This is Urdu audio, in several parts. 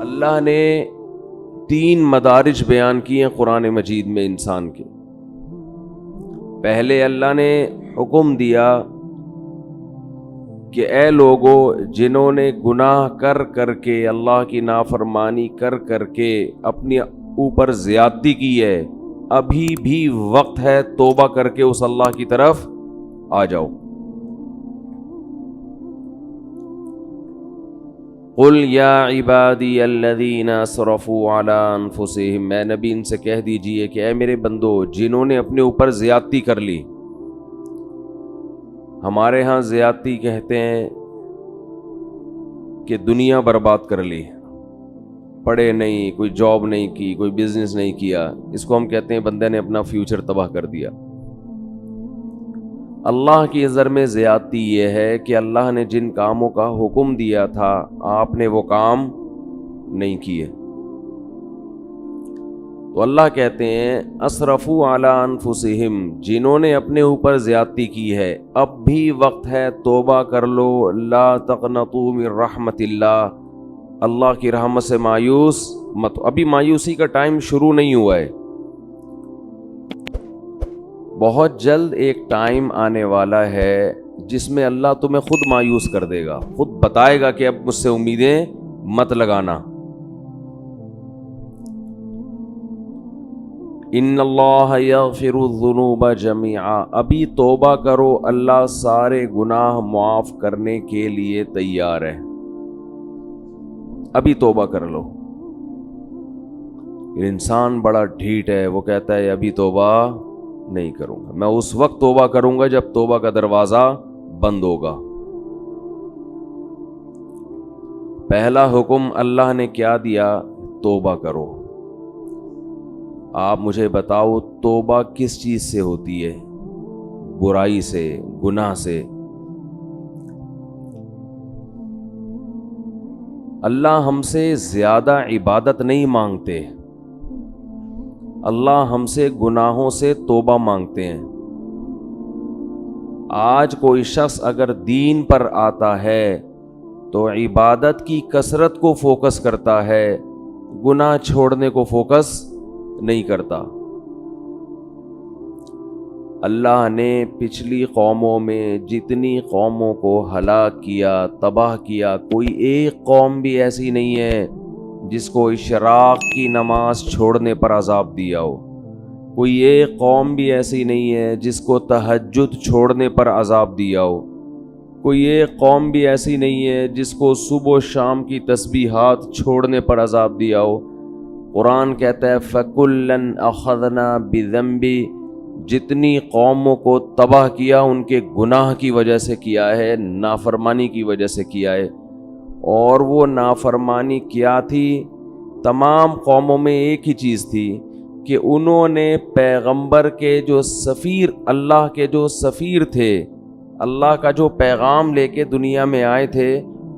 اللہ نے 3 مدارج بیان کیے ہیں قرآن مجید میں انسان کے۔ پہلے اللہ نے حکم دیا کہ اے لوگو جنہوں نے گناہ کر کر کے اللہ کی نافرمانی کر کر کے اپنے اوپر زیادتی کی ہے، ابھی بھی وقت ہے توبہ کر کے اس اللہ کی طرف آ جاؤ۔ قل یا عبادی الذین اسرفوا علی انفسہم، میں نبی ان سے کہہ دیجئے کہ اے میرے بندو جنہوں نے اپنے اوپر زیادتی کر لی۔ ہمارے ہاں زیادتی کہتے ہیں کہ دنیا برباد کر لی، پڑھے نہیں، کوئی جاب نہیں کی، کوئی بزنس نہیں کیا، اس کو ہم کہتے ہیں بندے نے اپنا فیوچر تباہ کر دیا۔ اللہ کی نظر میں زیادتی یہ ہے کہ اللہ نے جن کاموں کا حکم دیا تھا آپ نے وہ کام نہیں کیے، تو اللہ کہتے ہیں اسرفوا علی انفسہم، جنہوں نے اپنے اوپر زیادتی کی ہے اب بھی وقت ہے توبہ کر لو، لا تقنطوا من رحمت اللہ، اللہ کی رحمت سے مایوس مت، ابھی مایوسی کا ٹائم شروع نہیں ہوا ہے، بہت جلد ایک ٹائم آنے والا ہے جس میں اللہ تمہیں خود مایوس کر دے گا، خود بتائے گا کہ اب مجھ سے امیدیں مت لگانا۔ ان اللہ یغفر الذنوب جميعا، ابھی توبہ کرو، اللہ سارے گناہ معاف کرنے کے لیے تیار ہے، ابھی توبہ کر لو۔ انسان بڑا ڈھیٹ ہے، وہ کہتا ہے ابھی توبہ نہیں کروں گا، میں اس وقت توبہ کروں گا جب توبہ کا دروازہ بند ہوگا۔ پہلا حکم اللہ نے کیا دیا؟ توبہ کرو۔ آپ مجھے بتاؤ توبہ کس چیز سے ہوتی ہے؟ برائی سے، گناہ سے۔ اللہ ہم سے زیادہ عبادت نہیں مانگتے، اللہ ہم سے گناہوں سے توبہ مانگتے ہیں۔ آج کوئی شخص اگر دین پر آتا ہے تو عبادت کی کثرت کو فوکس کرتا ہے، گناہ چھوڑنے کو فوکس نہیں کرتا۔ اللہ نے پچھلی قوموں میں جتنی قوموں کو ہلاک کیا، تباہ کیا، کوئی ایک قوم بھی ایسی نہیں ہے جس کو اشراق کی نماز چھوڑنے پر عذاب دیا ہو، کوئی ایک قوم بھی ایسی نہیں ہے جس کو تہجد چھوڑنے پر عذاب دیا ہو، کوئی ایک قوم بھی ایسی نہیں ہے جس کو صبح و شام کی تسبیحات چھوڑنے پر عذاب دیا ہو۔ قرآن کہتا ہے فَكُلًّا أَخَذْنَا بِذَنبِهِ، جتنی قوموں کو تباہ کیا ان کے گناہ کی وجہ سے کیا ہے، نافرمانی کی وجہ سے کیا ہے۔ اور وہ نافرمانی کیا تھی؟ تمام قوموں میں ایک ہی چیز تھی کہ انہوں نے پیغمبر کے جو سفیر، اللہ کے جو سفیر تھے، اللہ کا جو پیغام لے کے دنیا میں آئے تھے،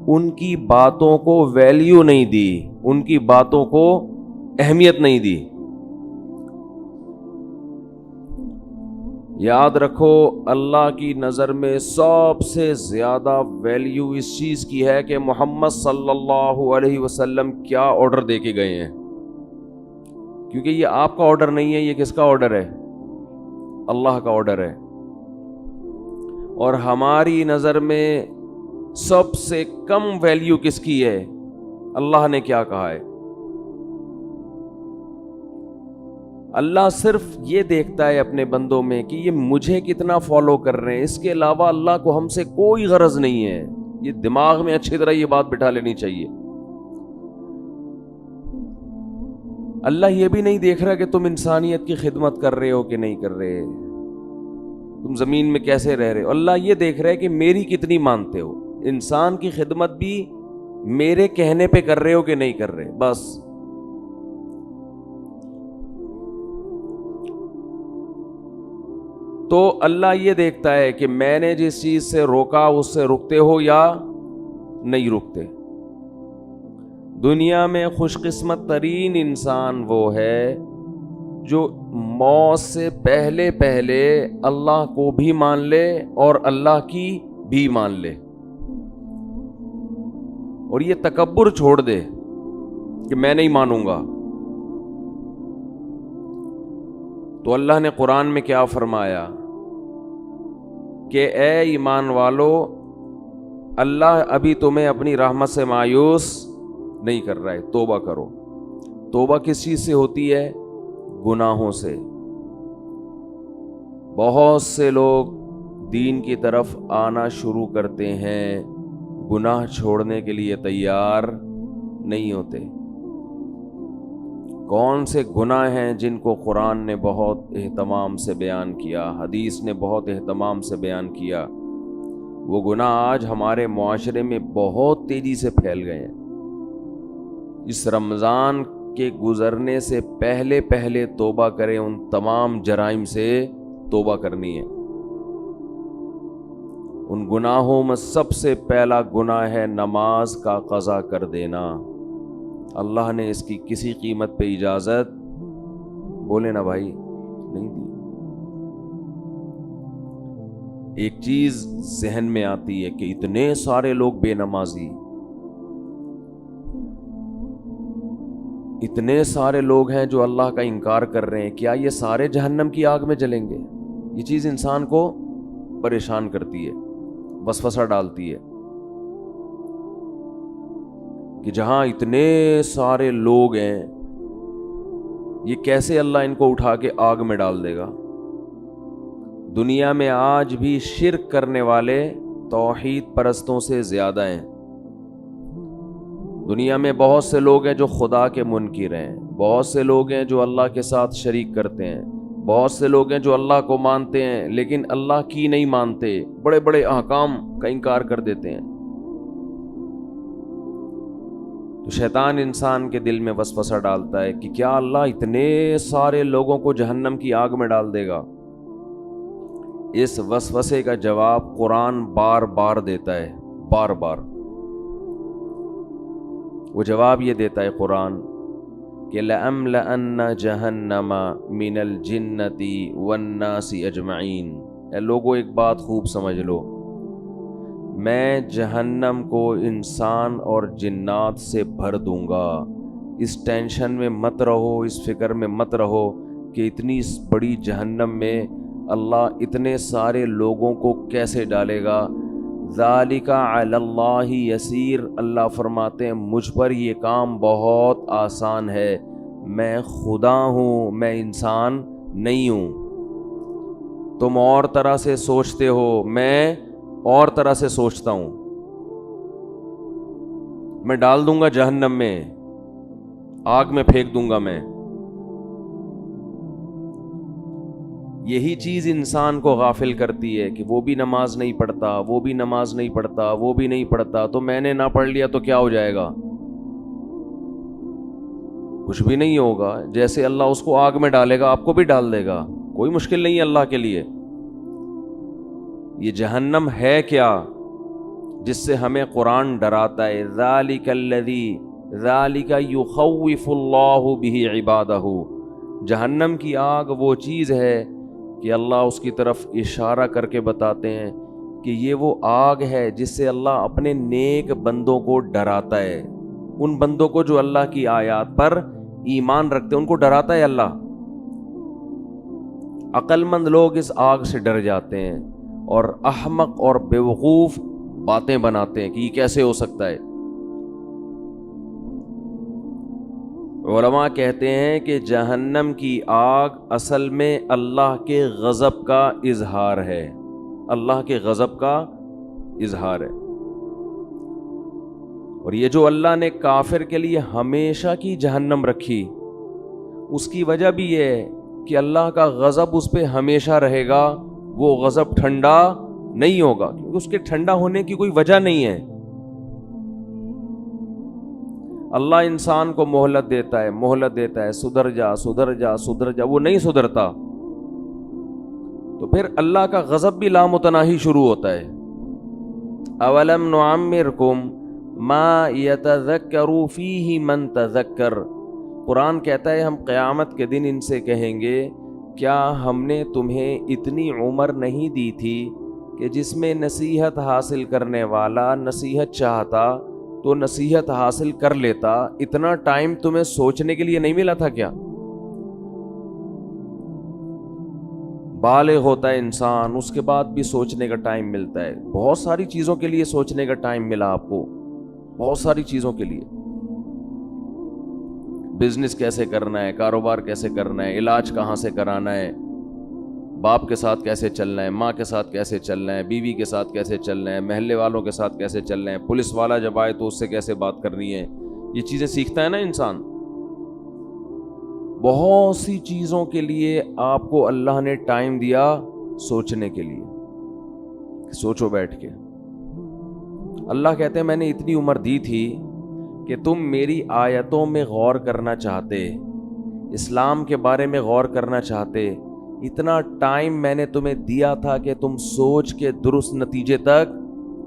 ان کی باتوں کو ویلیو نہیں دی، ان کی باتوں کو اہمیت نہیں دی۔ یاد رکھو اللہ کی نظر میں سب سے زیادہ ویلیو اس چیز کی ہے کہ محمد صلی اللہ علیہ وسلم کیا آرڈر دے کے گئے ہیں، کیونکہ یہ آپ کا آرڈر نہیں ہے، یہ کس کا آرڈر ہے؟ اللہ کا آرڈر ہے۔ اور ہماری نظر میں سب سے کم ویلیو کس کی ہے؟ اللہ نے کیا کہا ہے؟ اللہ صرف یہ دیکھتا ہے اپنے بندوں میں کہ یہ مجھے کتنا فالو کر رہے ہیں، اس کے علاوہ اللہ کو ہم سے کوئی غرض نہیں ہے۔ یہ دماغ میں اچھی طرح یہ بات بٹھا لینی چاہیے۔ اللہ یہ بھی نہیں دیکھ رہا کہ تم انسانیت کی خدمت کر رہے ہو کہ نہیں کر رہے، تم زمین میں کیسے رہ رہے ہو۔ اللہ یہ دیکھ رہا ہے کہ میری کتنی مانتے ہو، انسان کی خدمت بھی میرے کہنے پہ کر رہے ہو کہ نہیں کر رہے، بس۔ تو اللہ یہ دیکھتا ہے کہ میں نے جس چیز سے روکا اس سے رکتے ہو یا نہیں رکتے۔ دنیا میں خوش قسمت ترین انسان وہ ہے جو موت سے پہلے پہلے اللہ کو بھی مان لے اور اللہ کی بھی مان لے، اور یہ تکبر چھوڑ دے کہ میں نہیں مانوں گا. تو اللہ نے قرآن میں کیا فرمایا کہ اے ایمان والو، اللہ ابھی تمہیں اپنی رحمت سے مایوس نہیں کر رہا ہے، توبہ کرو. توبہ کس چیز سے ہوتی ہے؟ گناہوں سے. بہت سے لوگ دین کی طرف آنا شروع کرتے ہیں، گناہ چھوڑنے کے لیے تیار نہیں ہوتے. کون سے گناہ ہیں جن کو قرآن نے بہت اہتمام سے بیان کیا، حدیث نے بہت اہتمام سے بیان کیا؟ وہ گناہ آج ہمارے معاشرے میں بہت تیزی سے پھیل گئے ہیں. اس رمضان کے گزرنے سے پہلے پہلے توبہ کریں، ان تمام جرائم سے توبہ کرنی ہے. ان گناہوں میں سب سے پہلا گناہ ہے نماز کا قضا کر دینا. اللہ نے اس کی کسی قیمت پہ اجازت، بولے نا بھائی، نہیں دی. ایک چیز ذہن میں آتی ہے کہ اتنے سارے لوگ بے نمازی، اتنے سارے لوگ ہیں جو اللہ کا انکار کر رہے ہیں، کیا یہ سارے جہنم کی آگ میں جلیں گے؟ یہ چیز انسان کو پریشان کرتی ہے، وسوسہ ڈالتی ہے کہ جہاں اتنے سارے لوگ ہیں، یہ کیسے اللہ ان کو اٹھا کے آگ میں ڈال دے گا؟ دنیا میں آج بھی شرک کرنے والے توحید پرستوں سے زیادہ ہیں. دنیا میں بہت سے لوگ ہیں جو خدا کے منکر ہیں، بہت سے لوگ ہیں جو اللہ کے ساتھ شریک کرتے ہیں، بہت سے لوگ ہیں جو اللہ کو مانتے ہیں لیکن اللہ کی نہیں مانتے، بڑے بڑے احکام کا انکار کر دیتے ہیں. تو شیطان انسان کے دل میں وسوسہ ڈالتا ہے کہ کیا اللہ اتنے سارے لوگوں کو جہنم کی آگ میں ڈال دے گا؟ اس وسوسے کا جواب قرآن بار بار دیتا ہے، بار بار. وہ جواب یہ دیتا ہے قرآن کہ لَأَمْلَأَنَّ جَهَنَّمَ مِنَ الْجِنَّةِ وَالنَّاسِ أَجْمَعِينَ. اے لوگوں ایک بات خوب سمجھ لو، میں جہنم کو انسان اور جنات سے بھر دوں گا. اس ٹینشن میں مت رہو، اس فکر میں مت رہو کہ اتنی بڑی جہنم میں اللہ اتنے سارے لوگوں کو کیسے ڈالے گا. ذَلِكَ عَلَى اللَّهِ يَسِيرٌ. اللہ فرماتے ہیں مجھ پر یہ کام بہت آسان ہے، میں خدا ہوں، میں انسان نہیں ہوں. تم اور طرح سے سوچتے ہو، میں اور طرح سے سوچتا ہوں. میں ڈال دوں گا جہنم میں، آگ میں پھینک دوں گا میں. یہی چیز انسان کو غافل کرتی ہے کہ وہ بھی نماز نہیں پڑھتا، وہ بھی نماز نہیں پڑھتا، وہ بھی نہیں پڑھتا، تو میں نے نہ پڑھ لیا تو کیا ہو جائے گا؟ کچھ بھی نہیں ہوگا. جیسے اللہ اس کو آگ میں ڈالے گا آپ کو بھی ڈال دے گا، کوئی مشکل نہیں ہے اللہ کے لیے. یہ جہنم ہے کیا جس سے ہمیں قرآن ڈراتا ہے؟ ذَلِكَ الَّذِي ذَلِكَ يُخَوِّفُ اللَّهُ بِهِ عِبَادَهُ. جہنم کی آگ وہ چیز ہے کہ اللہ اس کی طرف اشارہ کر کے بتاتے ہیں کہ یہ وہ آگ ہے جس سے اللہ اپنے نیک بندوں کو ڈراتا ہے. ان بندوں کو جو اللہ کی آیات پر ایمان رکھتے ہیں ان کو ڈراتا ہے اللہ. عقل مند لوگ اس آگ سے ڈر جاتے ہیں اور احمق اور بیوقوف باتیں بناتے ہیں کہ یہ کیسے ہو سکتا ہے. علماء کہتے ہیں کہ جہنم کی آگ اصل میں اللہ کے غضب کا اظہار ہے، اللہ کے غضب کا اظہار ہے. اور یہ جو اللہ نے کافر کے لیے ہمیشہ کی جہنم رکھی، اس کی وجہ بھی یہ ہے کہ اللہ کا غضب اس پہ ہمیشہ رہے گا، وہ غضب ٹھنڈا نہیں ہوگا، کیونکہ اس کے ٹھنڈا ہونے کی کوئی وجہ نہیں ہے. اللہ انسان کو مہلت دیتا ہے، سدھر جا سدھر جا سدھر جا، وہ نہیں سدھرتا تو پھر اللہ کا غضب بھی لامتناہی شروع ہوتا ہے. اولم نعمرکم ما یتذکر فیہ من تذکر. قرآن کہتا ہے ہم قیامت کے دن ان سے کہیں گے کیا ہم نے تمہیں اتنی عمر نہیں دی تھی کہ جس میں نصیحت حاصل کرنے والا نصیحت چاہتا تو نصیحت حاصل کر لیتا. اتنا ٹائم تمہیں سوچنے کے لیے نہیں ملا تھا کیا؟ بالغ ہوتا ہے انسان، اس کے بعد بھی سوچنے کا ٹائم ملتا ہے. بہت ساری چیزوں کے لیے سوچنے کا ٹائم ملا آپ کو، بہت ساری چیزوں کے لیے. بزنس کیسے کرنا ہے، کاروبار کیسے کرنا ہے، علاج کہاں سے کرانا ہے، باپ کے ساتھ کیسے چلنا ہے، ماں کے ساتھ کیسے چلنا ہے، بیوی کے ساتھ کیسے چلنا ہے، محلے والوں کے ساتھ کیسے چلنا ہے، پولیس والا جب آئے تو اس سے کیسے بات کرنی ہے. یہ چیزیں سیکھتا ہے نا انسان. بہت سی چیزوں کے لیے آپ کو اللہ نے ٹائم دیا سوچنے کے لیے. سوچو بیٹھ کے. اللہ کہتے ہیں میں نے اتنی عمر دی تھی کہ تم میری آیتوں میں غور کرنا چاہتے، اسلام کے بارے میں غور کرنا چاہتے. اتنا ٹائم میں نے تمہیں دیا تھا کہ تم سوچ کے درست نتیجے تک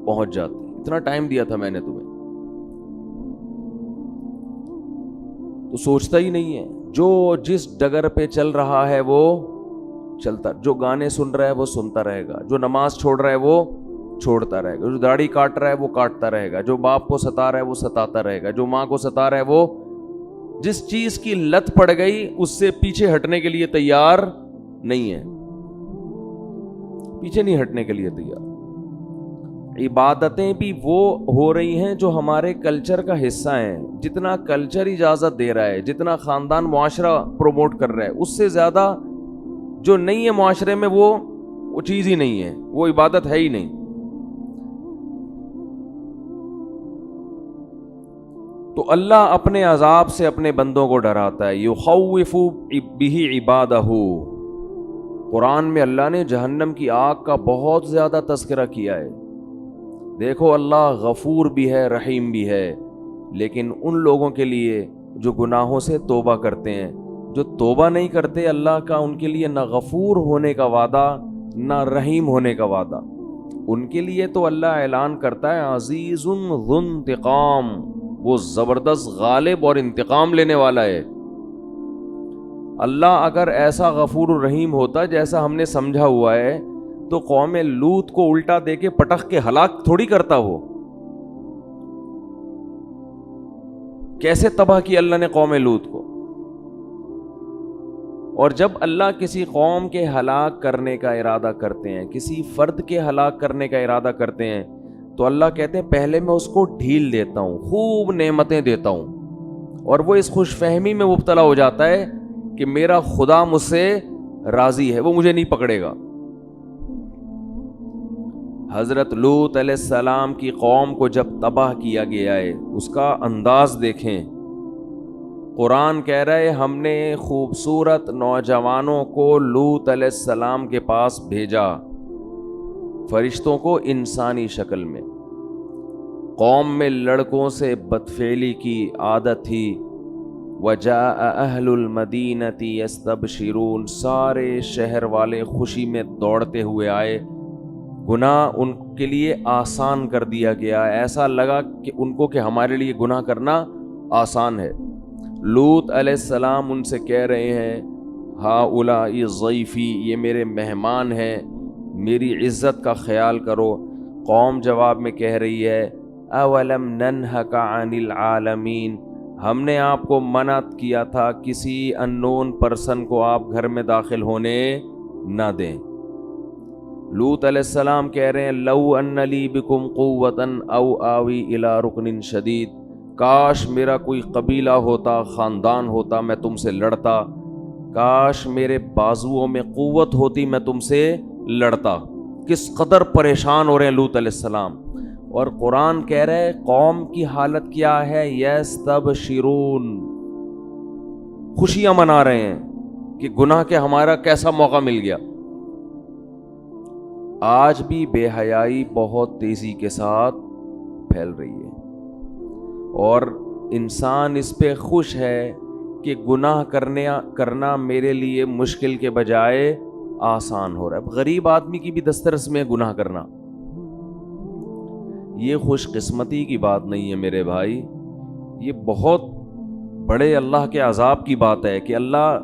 پہنچ جاتے. اتنا ٹائم دیا تھا میں نے تمہیں، تو سوچتا ہی نہیں ہے. جو جس ڈگر پہ چل رہا ہے وہ چلتا، جو گانے سن رہا ہے وہ سنتا رہے گا، جو نماز چھوڑ رہا ہے وہ چھوڑتا رہے گا، جو داڑھی کاٹ رہا ہے وہ کاٹتا رہے گا، جو باپ کو ستا رہا ہے وہ ستاتا رہے گا، جو ماں کو ستا رہا ہے وہ جس چیز کی لت پڑ گئی اس سے پیچھے ہٹنے کے لیے تیار نہیں ہے، پیچھے نہیں ہٹنے کے لیے تیار. عبادتیں بھی وہ ہو رہی ہیں جو ہمارے کلچر کا حصہ ہیں. جتنا کلچر اجازت دے رہا ہے، جتنا خاندان معاشرہ پروموٹ کر رہا ہے، اس سے زیادہ جو نہیں ہے معاشرے میں وہ چیز ہی نہیں ہے، وہ عبادت ہے ہی نہیں. تو اللہ اپنے عذاب سے اپنے بندوں کو ڈراتا ہے. یخوف بہ عبادہ. قرآن میں اللہ نے جہنم کی آگ کا بہت زیادہ تذکرہ کیا ہے. دیکھو اللہ غفور بھی ہے، رحیم بھی ہے، لیکن ان لوگوں کے لیے جو گناہوں سے توبہ کرتے ہیں. جو توبہ نہیں کرتے، اللہ کا ان کے لیے نہ غفور ہونے کا وعدہ نہ رحیم ہونے کا وعدہ. ان کے لیے تو اللہ اعلان کرتا ہے عزیز ذو انتقام، وہ زبردست غالب اور انتقام لینے والا ہے. اللہ اگر ایسا غفور الرحیم ہوتا جیسا ہم نے سمجھا ہوا ہے تو قوم لوط کو الٹا دے کے پٹخ کے ہلاک تھوڑی کرتا. وہ کیسے تباہ کی اللہ نے قوم لوط کو. اور جب اللہ کسی قوم کے ہلاک کرنے کا ارادہ کرتے ہیں، کسی فرد کے ہلاک کرنے کا ارادہ کرتے ہیں، تو اللہ کہتے ہیں پہلے میں اس کو ڈھیل دیتا ہوں، خوب نعمتیں دیتا ہوں، اور وہ اس خوش فہمی میں مبتلا ہو جاتا ہے کہ میرا خدا مجھ سے راضی ہے، وہ مجھے نہیں پکڑے گا. حضرت لوط علیہ السلام کی قوم کو جب تباہ کیا گیا ہے، اس کا انداز دیکھیں. قرآن کہہ رہا ہے ہم نے خوبصورت نوجوانوں کو لوط علیہ السلام کے پاس بھیجا، فرشتوں کو انسانی شکل میں. قوم میں لڑکوں سے بدفعلی کی عادت تھی. وجاء اہل المدینۃ یستبشرون، سارے شہر والے خوشی میں دوڑتے ہوئے آئے. گناہ ان کے لیے آسان کر دیا گیا. ایسا لگا کہ ان کو کہ ہمارے لیے گناہ کرنا آسان ہے. لوط علیہ السلام ان سے کہہ رہے ہیں ہؤلاء ضیفی، یہ میرے مہمان ہیں، میری عزت کا خیال کرو. قوم جواب میں کہہ رہی ہے اولم ننہک عن العالمین، ہم نے آپ کو منع کیا تھا کسی اننون پرسن کو آپ گھر میں داخل ہونے نہ دیں. لوط علیہ السلام کہہ رہے ہیں لو ان لی بکم قوۃ او آوی الی رکن شدید، کاش میرا کوئی قبیلہ ہوتا، خاندان ہوتا، میں تم سے لڑتا. کاش میرے بازوؤں میں قوت ہوتی، میں تم سے لڑتا. کس قدر پریشان ہو رہے ہیں لوط علیہ السلام. اور قرآن کہہ رہے قوم کی حالت کیا ہے، یستبشرون، خوشیاں منا رہے ہیں کہ گناہ کے ہمارا کیسا موقع مل گیا. آج بھی بے حیائی بہت تیزی کے ساتھ پھیل رہی ہے، اور انسان اس پہ خوش ہے کہ گناہ کرنا میرے لیے مشکل کے بجائے آسان ہو رہا ہے. غریب آدمی کی بھی دسترس میں گناہ کرنا. یہ خوش قسمتی کی بات نہیں ہے میرے بھائی، یہ بہت بڑے اللہ کے عذاب کی بات ہے کہ اللہ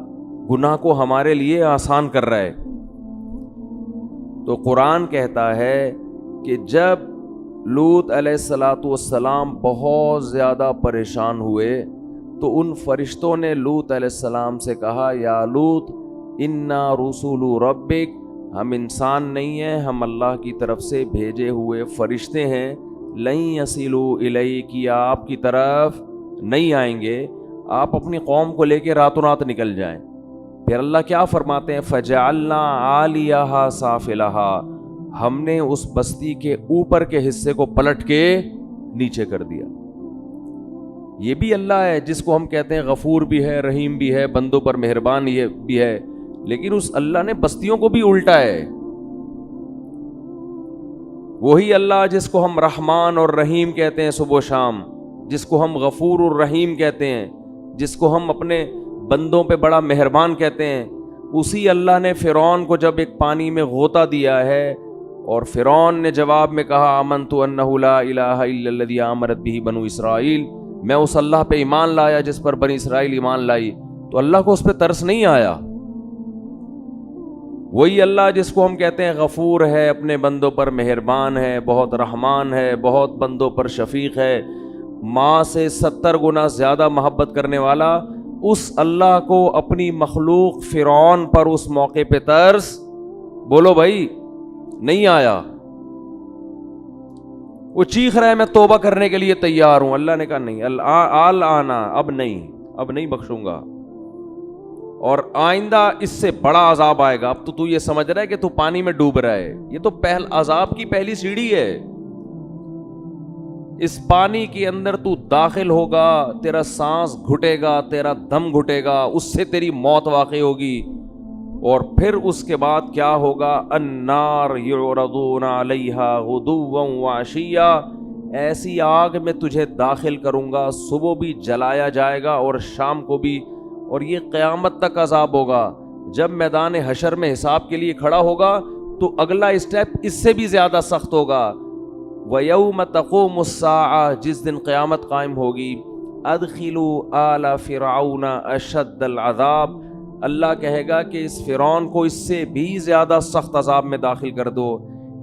گناہ کو ہمارے لیے آسان کر رہا ہے. تو قرآن کہتا ہے کہ جب لوط علیہ الصلاۃ والسلام بہت زیادہ پریشان ہوئے تو ان فرشتوں نے لوط علیہ السلام سے کہا یا لوط انا رسول ربک، ہم انسان نہیں ہیں، ہم اللہ کی طرف سے بھیجے ہوئے فرشتے ہیں، لن یصلوا الیک، آپ کی طرف نہیں آئیں گے، آپ اپنی قوم کو لے کے راتوں رات نکل جائیں۔ پھر اللہ کیا فرماتے ہیں فجعلنا عالیہا سافلہا، ہم نے اس بستی کے اوپر کے حصے کو پلٹ کے نیچے کر دیا۔ یہ بھی اللہ ہے جس کو ہم کہتے ہیں غفور بھی ہے، رحیم بھی ہے، بندوں پر مہربان یہ بھی ہے، لیکن اس اللہ نے بستیوں کو بھی الٹا ہے۔ وہی اللہ جس کو ہم رحمان اور رحیم کہتے ہیں صبح و شام، جس کو ہم غفور اور رحیم کہتے ہیں، جس کو ہم اپنے بندوں پہ بڑا مہربان کہتے ہیں، اسی اللہ نے فرعون کو جب ایک پانی میں غوطہ دیا ہے اور فرعون نے جواب میں کہا آمنت انہ لا الہ الا الذی آمنت بہ بنو اسرائیل، میں اس اللہ پہ ایمان لایا جس پر بنی اسرائیل ایمان لائی، تو اللہ کو اس پہ ترس نہیں آیا۔ وہی اللہ جس کو ہم کہتے ہیں غفور ہے، اپنے بندوں پر مہربان ہے، بہت رحمان ہے، بہت بندوں پر شفیق ہے، ماں سے 70 گنا زیادہ محبت کرنے والا، اس اللہ کو اپنی مخلوق فرعون پر اس موقع پہ ترس، بولو بھائی، نہیں آیا۔ وہ چیخ رہا ہے میں توبہ کرنے کے لیے تیار ہوں، اللہ نے کہا نہیں، آنا، اب نہیں بخشوں گا، اور آئندہ اس سے بڑا عذاب آئے گا۔ اب تو یہ سمجھ رہا ہے کہ تو پانی میں ڈوب رہا ہے، یہ تو عذاب کی پہلی سیڑھی ہے۔ اس پانی کے اندر تو داخل ہوگا، تیرا سانس گھٹے گا، تیرا دم گھٹے گا، اس سے تیری موت واقع ہوگی، اور پھر اس کے بعد کیا ہوگا، النار یعرضون علیہا غدوا وعشیا، ایسی آگ میں تجھے داخل کروں گا، صبح بھی جلایا جائے گا اور شام کو بھی، اور یہ قیامت تک عذاب ہوگا۔ جب میدان حشر میں حساب کے لیے کھڑا ہوگا تو اگلا اسٹیپ اس سے بھی زیادہ سخت ہوگا۔ وَيَوْمَ تَقُومُ السَّاعَةُ، جس دن قیامت قائم ہوگی، أَدْخِلُوا آلَ فِرْعَوْنَ أَشَدَّ الْعَذَابِ، اللہ کہے گا کہ اس فرعون کو اس سے بھی زیادہ سخت عذاب میں داخل کر دو۔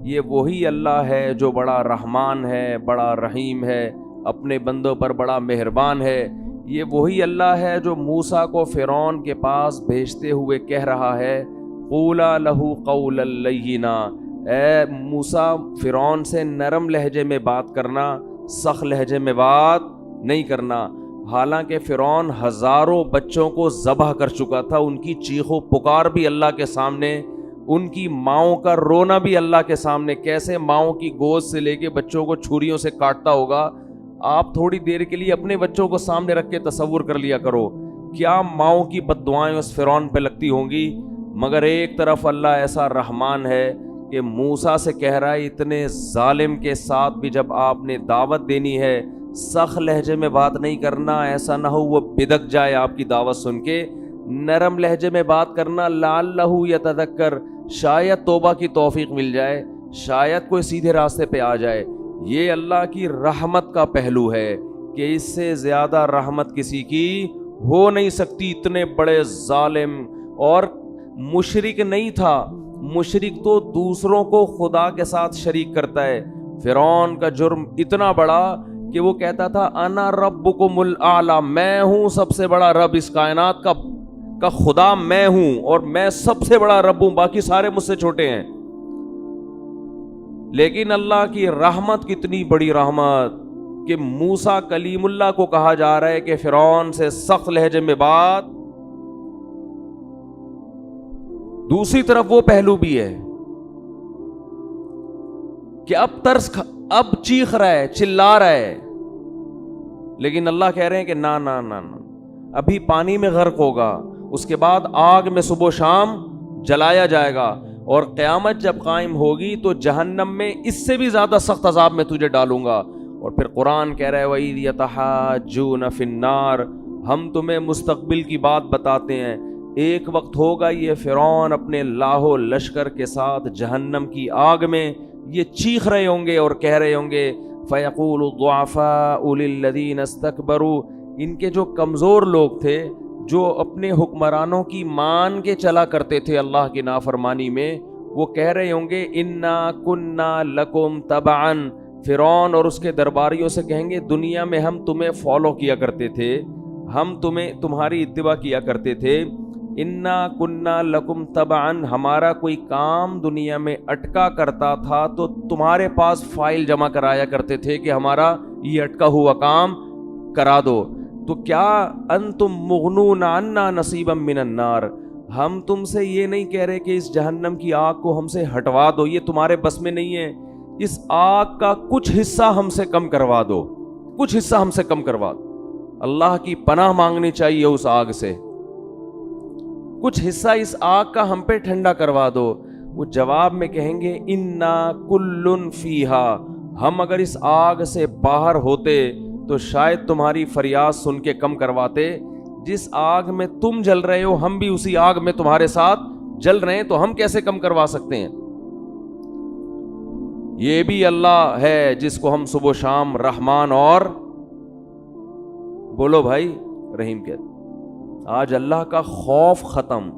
یہ وہی اللہ ہے جو بڑا رحمان ہے، بڑا رحیم ہے، اپنے بندوں پر بڑا مہربان ہے۔ یہ وہی اللہ ہے جو موسیٰ کو فرعون کے پاس بھیجتے ہوئے کہہ رہا ہے قولا لہ قولا لینا، اے موسیٰ فرعون سے نرم لہجے میں بات کرنا، سخت لہجے میں بات نہیں کرنا۔ حالانکہ فرعون ہزاروں بچوں کو ذبح کر چکا تھا، ان کی چیخ و پکار بھی اللہ کے سامنے، ان کی ماؤں کا رونا بھی اللہ کے سامنے، کیسے ماؤں کی گود سے لے کے بچوں کو چھریوں سے کاٹتا ہوگا۔ آپ تھوڑی دیر کے لیے اپنے بچوں کو سامنے رکھ کے تصور کر لیا کرو، کیا ماؤں کی بد دعائیں اس فرعون پہ لگتی ہوں گی۔ مگر ایک طرف اللہ ایسا رحمان ہے کہ موسیٰ سے کہہ رہا ہے اتنے ظالم کے ساتھ بھی جب آپ نے دعوت دینی ہے، سخت لہجے میں بات نہیں کرنا، ایسا نہ ہو وہ بدک جائے آپ کی دعوت سن کے، نرم لہجے میں بات کرنا، لعلہ یتذکر، شاید توبہ کی توفیق مل جائے، شاید کوئی سیدھے راستے پہ آ جائے۔ یہ اللہ کی رحمت کا پہلو ہے کہ اس سے زیادہ رحمت کسی کی ہو نہیں سکتی۔ اتنے بڑے ظالم، اور مشرک نہیں تھا، مشرک تو دوسروں کو خدا کے ساتھ شریک کرتا ہے۔ فرعون کا جرم اتنا بڑا کہ وہ کہتا تھا انا ربکم الاعلی، میں ہوں سب سے بڑا رب، اس کائنات کا خدا میں ہوں، اور میں سب سے بڑا رب ہوں، باقی سارے مجھ سے چھوٹے ہیں۔ لیکن اللہ کی رحمت کتنی بڑی رحمت کہ موسیٰ کلیم اللہ کو کہا جا رہا ہے کہ فرعون سے سخت لہجے میں بات۔ دوسری طرف وہ پہلو بھی ہے کہ اب چیخ رہا ہے، چلا رہا ہے، لیکن اللہ کہہ رہے ہیں کہ نہ، ابھی پانی میں غرق ہوگا، اس کے بعد آگ میں صبح و شام جلایا جائے گا، اور قیامت جب قائم ہوگی تو جہنم میں اس سے بھی زیادہ سخت عذاب میں تجھے ڈالوں گا۔ اور پھر قرآن کہہ رہا ہے وَإِذْ يَتَحَاجُّونَ فِي النَّارِ، ہم تمہیں مستقبل کی بات بتاتے ہیں، ایک وقت ہوگا یہ فرعون اپنے لاہو لشکر کے ساتھ جہنم کی آگ میں یہ چیخ رہے ہوں گے اور کہہ رہے ہوں گے فَيَقُولُ الضُّعَفَاءُ لِلَّذِينَ اسْتَكْبَرُوا، ان کے جو کمزور لوگ تھے، جو اپنے حکمرانوں کی مان کے چلا کرتے تھے اللہ کی نافرمانی میں، وہ کہہ رہے ہوں گے اِنَّا كُنَّا لَكُمْ تَبَعًا فرعون اور اس کے درباریوں سے کہیں گے دنیا میں ہم تمہیں فالو کیا کرتے تھے, ہم تمہاری اتباع کیا کرتے تھے, انا کننا لکم تبعن, ہمارا کوئی کام دنیا میں اٹکا کرتا تھا تو تمہارے پاس فائل جمع کرایا کرتے تھے کہ ہمارا یہ اٹکا ہوا کام کرا دو. تو کیا انتم مغنون عنا نصیبا من النار, ہم تم سے یہ نہیں کہہ رہے کہ اس جہنم کی آگ کو ہم سے ہٹوا دو, یہ تمہارے بس میں نہیں ہے, اس آگ کا کچھ حصہ ہم سے کم کروا دو, کچھ حصہ ہم سے کم کروا دو. اللہ کی پناہ مانگنی چاہیے اس آگ سے, کچھ حصہ اس آگ کا ہم پہ ٹھنڈا کروا دو. وہ جواب میں کہیں گے انا کل فیہا, ہم اگر اس آگ سے باہر ہوتے تو شاید تمہاری فریاد سن کے کم کرواتے. جس آگ میں تم جل رہے ہو ہم بھی اسی آگ میں تمہارے ساتھ جل رہے ہیں, تو ہم کیسے کم کروا سکتے ہیں. یہ بھی اللہ ہے جس کو ہم صبح و شام رحمان اور بولو بھائی رحیم کہتے. آج اللہ کا خوف ختم,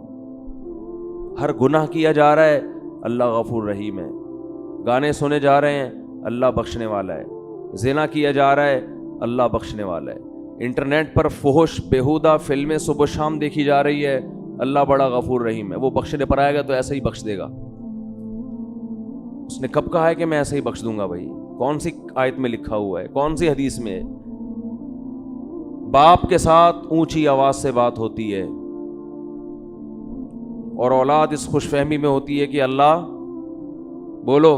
ہر گناہ کیا جا رہا ہے اللہ غفور رحیم ہے, گانے سنے جا رہے ہیں اللہ بخشنے والا ہے, زنا کیا جا رہا ہے اللہ بخشنے والا ہے, انٹرنیٹ پر فحش بیہودہ فلمیں صبح شام دیکھی جا رہی ہے اللہ بڑا غفور رحیم ہے, وہ بخشنے پر آئے گا تو ایسے ہی بخش دے گا. اس نے کب کہا ہے کہ میں ایسے ہی بخش دوں گا بھائی؟ کون سی آیت میں لکھا ہوا ہے, کون سی حدیث میں ہے؟ باپ کے ساتھ اونچی آواز سے بات ہوتی ہے اور اولاد اس خوش فہمی میں ہوتی ہے کہ اللہ بولو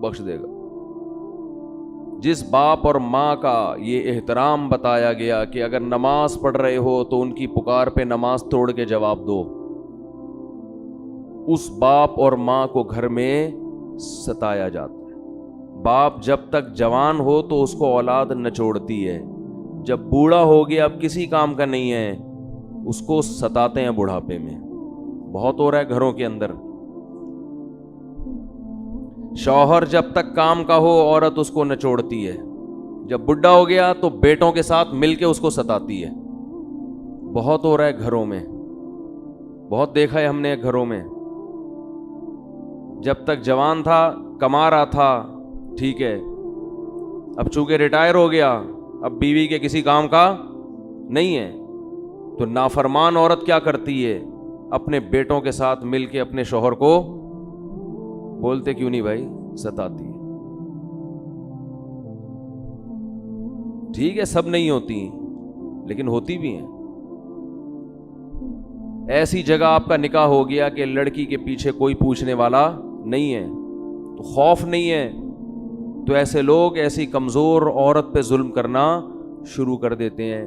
بخش دے گا. جس باپ اور ماں کا یہ احترام بتایا گیا کہ اگر نماز پڑھ رہے ہو تو ان کی پکار پہ نماز توڑ کے جواب دو, اس باپ اور ماں کو گھر میں ستایا جاتا ہے. باپ جب تک جوان ہو تو اس کو اولاد نچوڑتی ہے, جب بوڑھا ہو گیا اب کسی کام کا نہیں ہے اس کو ستاتے ہیں بڑھاپے میں. بہت ہو رہا ہے گھروں کے اندر. شوہر جب تک کام کا ہو عورت اس کو نچوڑتی ہے, جب بڈھا ہو گیا تو بیٹوں کے ساتھ مل کے اس کو ستاتی ہے. بہت ہو رہا ہے گھروں میں, بہت دیکھا ہے ہم نے گھروں میں. جب تک جوان تھا کما رہا تھا ٹھیک ہے, اب چونکہ ریٹائر ہو گیا اب بیوی کے کسی کام کا نہیں ہے, تو نافرمان عورت کیا کرتی ہے, اپنے بیٹوں کے ساتھ مل کے اپنے شوہر کو بولتے کیوں نہیں بھائی ستاتی ہے. ٹھیک ہے سب نہیں ہوتی لیکن ہوتی بھی ہیں. ایسی جگہ آپ کا نکاح ہو گیا کہ لڑکی کے پیچھے کوئی پوچھنے والا نہیں ہے, تو خوف نہیں ہے, تو ایسے لوگ ایسی کمزور عورت پہ ظلم کرنا شروع کر دیتے ہیں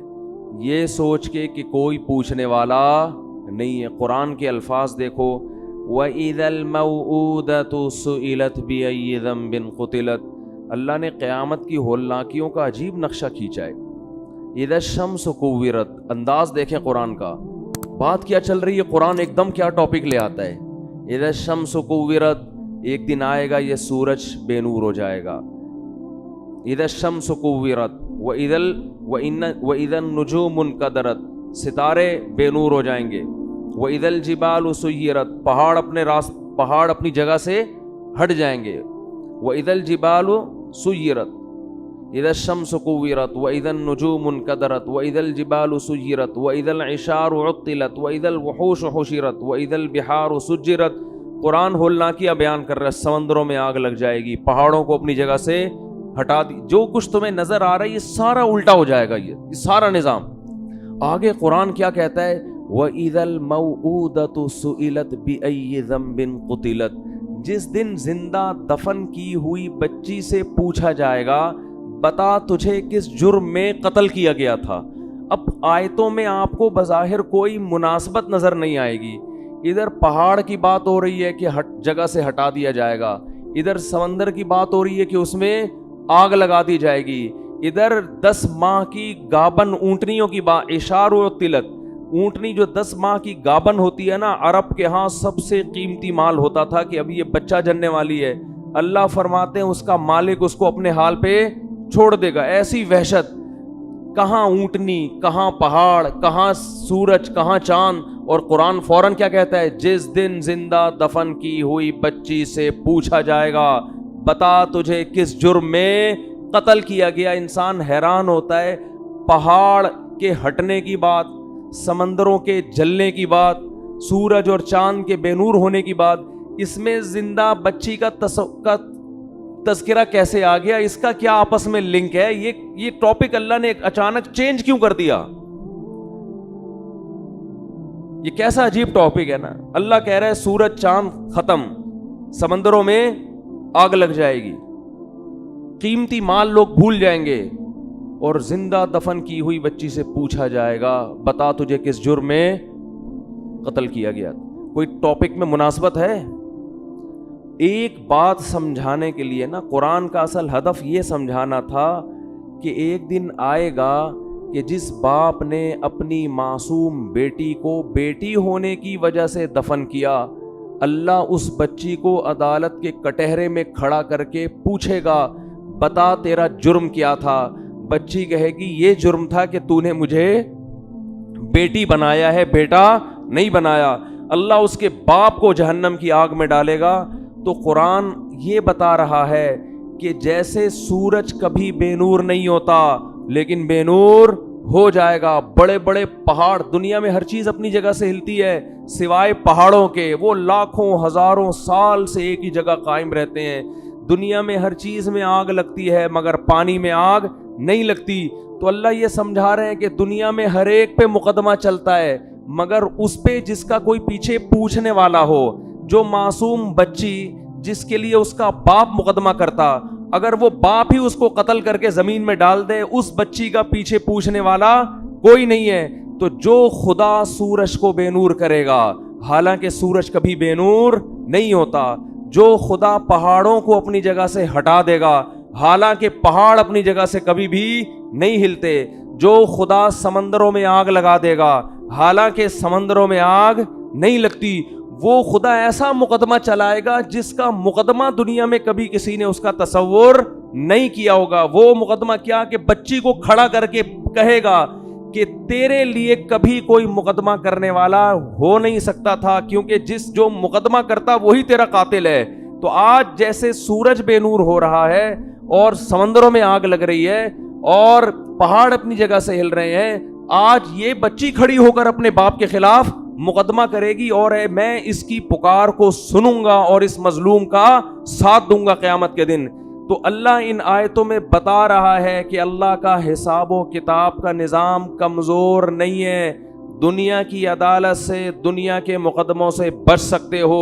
یہ سوچ کے کہ کوئی پوچھنے والا نہیں ہے. قرآن کے الفاظ دیکھو, وَإِذَا الْمَوْءُودَةُ سُئِلَتْ بِأَيِّ ذَنبٍ قُتِلَتْ, اللہ نے قیامت کی ہولناکیوں کا عجیب نقشہ کھینچا ہے. اِذَا الشَّمْسُ كُوِّرَتْ, انداز دیکھیں قرآن کا, بات کیا چل رہی ہے, قرآن ایک دم کیا ٹاپک لے آتا ہے. اِذَا الشَّمْسُ كُوِّرَتْ, ایک دن آئے گا یہ سورج بے نور ہو جائے گا. اِذَا الشَّمْسُ كُوِّرَتْ وَإِذَا النُّجُومُ انْكَدَرَتْ, ستارے بے نور ہو جائیں گے. وَإِذَا الْجِبَالُ سُيِّرَتْ, پہاڑ اپنی جگہ سے ہٹ جائیں گے. وَإِذَا الْجِبَالُ سُيِّرَتْ, اِذَا الشَّمْسُ كُوِّرَتْ وَإِذَا النُّجُومُ انْكَدَرَتْ وَإِذَا الْجِبَالُ سُيِّرَتْ وَإِذَا الْعِشَارُ عُطِّلَتْ وَإِذَا الْوُحُوشُ حُشِرَتْ وَإِذَا الْبِحَارُ سُجِّرَتْ. قرآن ہولناکیاں بیان کر رہا ہے, سمندروں میں آگ لگ جائے گی, پہاڑوں کو اپنی جگہ سے ہٹا دی, جو کچھ تمہیں نظر آ رہا ہے یہ سارا الٹا ہو جائے گا, یہ سارا نظام. آگے قرآن کیا کہتا ہے, وَإِذَا الْمَوْءُودَةُ سُئِلَتْ بِأَيِّ ذَنبٍ قُتِلَتْ, جس دن زندہ دفن کی ہوئی بچی سے پوچھا جائے گا بتا تجھے کس جرم میں قتل کیا گیا تھا. اب آیتوں میں آپ کو بظاہر کوئی مناسبت نظر نہیں آئے گی. ادھر پہاڑ کی بات ہو رہی ہے کہ جگہ سے ہٹا دیا جائے گا, ادھر سمندر کی بات ہو رہی ہے کہ اس میں آگ لگا دی جائے گی, ادھر 10 ماہ کی گابن اونٹنیوں کی بات, اشار و تلت, اونٹنی جو 10 ماہ کی گابن ہوتی ہے نا, عرب کے ہاں سب سے قیمتی مال ہوتا تھا کہ اب یہ بچہ جننے والی ہے, اللہ فرماتے ہیں اس کا مالک اس کو اپنے حال پہ چھوڑ دے گا. ایسی وحشت, کہاں اونٹنی, کہاں پہاڑ, کہاں سورج, کہاں چاند. اور قرآن فوراً کیا کہتا ہے, جس دن زندہ دفن کی ہوئی بچی سے پوچھا جائے گا بتا تجھے کس جرم میں قتل کیا گیا. انسان حیران ہوتا ہے, پہاڑ کے ہٹنے کی بات, سمندروں کے جلنے کی بات, سورج اور چاند کے بے نور ہونے کی بات, اس میں زندہ بچی کا تذکرہ کیسے آ گیا؟ اس کا کیا آپس میں لنک ہے؟ یہ ٹاپک اللہ نے اچانک چینج کیوں کر دیا؟ یہ کیسا عجیب ٹاپک ہے نا. اللہ کہہ رہا ہے سورج چاند ختم, سمندروں میں آگ لگ جائے گی, قیمتی مال لوگ بھول جائیں گے, اور زندہ دفن کی ہوئی بچی سے پوچھا جائے گا بتا تجھے کس جرم میں قتل کیا گیا. کوئی ٹاپک میں مناسبت ہے؟ ایک بات سمجھانے کے لیے نا, قرآن کا اصل ہدف یہ سمجھانا تھا کہ ایک دن آئے گا کہ جس باپ نے اپنی معصوم بیٹی کو بیٹی ہونے کی وجہ سے دفن کیا, اللہ اس بچی کو عدالت کے کٹہرے میں کھڑا کر کے پوچھے گا بتا تیرا جرم کیا تھا. بچی کہے گی یہ جرم تھا کہ تو نے مجھے بیٹی بنایا ہے, بیٹا نہیں بنایا. اللہ اس کے باپ کو جہنم کی آگ میں ڈالے گا. تو قرآن یہ بتا رہا ہے کہ جیسے سورج کبھی بے نور نہیں ہوتا لیکن بے نور ہو جائے گا. بڑے بڑے پہاڑ, دنیا میں ہر چیز اپنی جگہ سے ہلتی ہے سوائے پہاڑوں کے, وہ لاکھوں ہزاروں سال سے ایک ہی جگہ قائم رہتے ہیں. دنیا میں ہر چیز میں آگ لگتی ہے مگر پانی میں آگ نہیں لگتی. تو اللہ یہ سمجھا رہے ہیں کہ دنیا میں ہر ایک پہ مقدمہ چلتا ہے مگر اس پہ جس کا کوئی پیچھے پوچھنے والا ہو. جو معصوم بچی جس کے لیے اس کا باپ مقدمہ کرتا, اگر وہ باپ ہی اس کو قتل کر کے زمین میں ڈال دے, اس بچی کا پیچھے پوچھنے والا کوئی نہیں ہے. تو جو خدا سورج کو بے نور کرے گا, حالانکہ سورج کبھی بے نور نہیں ہوتا, جو خدا پہاڑوں کو اپنی جگہ سے ہٹا دے گا, حالانکہ پہاڑ اپنی جگہ سے کبھی بھی نہیں ہلتے, جو خدا سمندروں میں آگ لگا دے گا, حالانکہ سمندروں میں آگ نہیں لگتی, وہ خدا ایسا مقدمہ چلائے گا جس کا مقدمہ دنیا میں کبھی کسی نے اس کا تصور نہیں کیا ہوگا. وہ مقدمہ کیا کہ بچی کو کھڑا کر کے کہے گا کہ تیرے لیے کبھی کوئی مقدمہ کرنے والا ہو نہیں سکتا تھا, کیونکہ جو مقدمہ کرتا وہی تیرا قاتل ہے. تو آج جیسے سورج بے نور ہو رہا ہے اور سمندروں میں آگ لگ رہی ہے اور پہاڑ اپنی جگہ سے ہل رہے ہیں, آج یہ بچی کھڑی ہو کر اپنے باپ کے خلاف مقدمہ کرے گی اور میں اس کی پکار کو سنوں گا اور اس مظلوم کا ساتھ دوں گا قیامت کے دن. تو اللہ ان آیتوں میں بتا رہا ہے کہ اللہ کا حساب و کتاب کا نظام کمزور نہیں ہے. دنیا کی عدالت سے, دنیا کے مقدموں سے بچ سکتے ہو.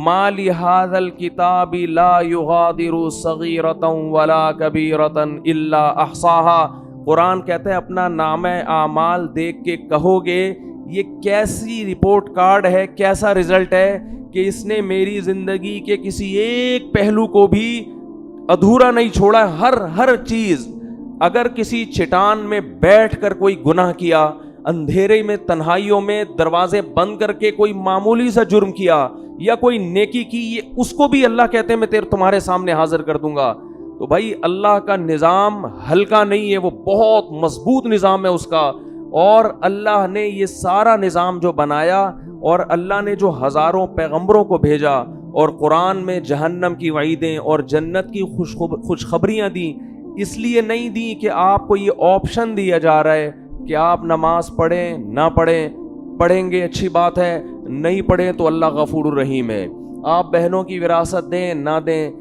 ما لهذا الكتاب لا يغادر صغيرة ولا كبيرة الا احصاها. قرآن کہتا ہے اپنا نامہ اعمال دیکھ کے کہو گے یہ کیسی رپورٹ کارڈ ہے, کیسا رزلٹ ہے کہ اس نے میری زندگی کے کسی ایک پہلو کو بھی ادھورا نہیں چھوڑا. ہر چیز, اگر کسی چٹان میں بیٹھ کر کوئی گناہ کیا, اندھیرے میں تنہائیوں میں دروازے بند کر کے کوئی معمولی سا جرم کیا یا کوئی نیکی کی, یہ اس کو بھی اللہ کہتے ہیں میں تمہارے سامنے حاضر کر دوں گا. تو بھائی اللہ کا نظام ہلکا نہیں ہے, وہ بہت مضبوط نظام ہے اس کا. اور اللہ نے یہ سارا نظام جو بنایا اور اللہ نے جو ہزاروں پیغمبروں کو بھیجا اور قرآن میں جہنم کی وعیدیں اور جنت کی خوشخبریاں دیں, اس لیے نہیں دیں کہ آپ کو یہ آپشن دیا جا رہا ہے کہ آپ نماز پڑھیں نہ پڑھیں, پڑھیں گے اچھی بات ہے, نہیں پڑھیں تو اللہ غفور الرحیم ہے. آپ بہنوں کی وراثت دیں نہ دیں,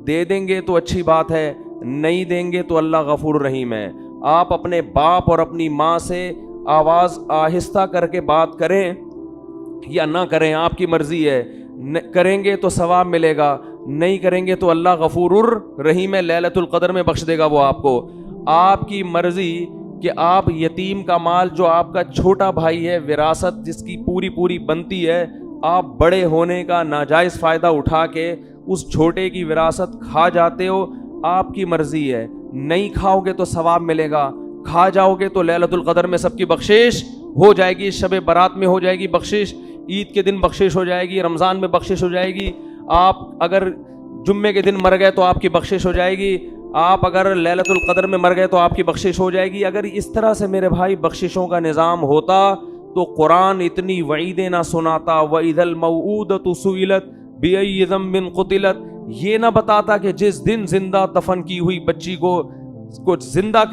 دے دیں گے تو اچھی بات ہے, نہیں دیں گے تو اللہ غفور الرحیم ہے. آپ اپنے باپ اور اپنی ماں سے آواز آہستہ کر کے بات کریں یا نہ کریں آپ کی مرضی ہے, کریں گے تو ثواب ملے گا, نہیں کریں گے تو اللہ غفور الرحیم ہے, لیلۃ القدر میں بخش دے گا وہ آپ کو. آپ کی مرضی کہ آپ یتیم کا مال جو آپ کا چھوٹا بھائی ہے, وراثت جس کی پوری بنتی ہے, آپ بڑے ہونے کا ناجائز فائدہ اٹھا کے اس چھوٹے کی وراثت کھا جاتے ہو, آپ کی مرضی ہے. نہیں کھاؤ گے تو ثواب ملے گا, کھا جاؤ گے تو لیلۃ القدر میں سب کی بخشش ہو جائے گی, شب برات میں ہو جائے گی بخشش, عید کے دن بخشش ہو جائے گی, رمضان میں بخشش ہو جائے گی. آپ اگر جمعے کے دن مر گئے تو آپ کی بخشش ہو جائے گی, آپ اگر لیلۃ القدر میں مر گئے تو آپ کی بخشش ہو جائے گی. اگر اس طرح سے میرے بھائی بخششوں کا نظام ہوتا تو قرآن اتنی وعیدیں نہ سناتا. وَإِذَا الْمَوْءُودَةُ سُئِلَتْ بِأَيِّ ذَنبٍ قُتِلَتْ, یہ نہ بتاتا کہ جس دن زندہ دفن کی ہوئی بچی کو زندہ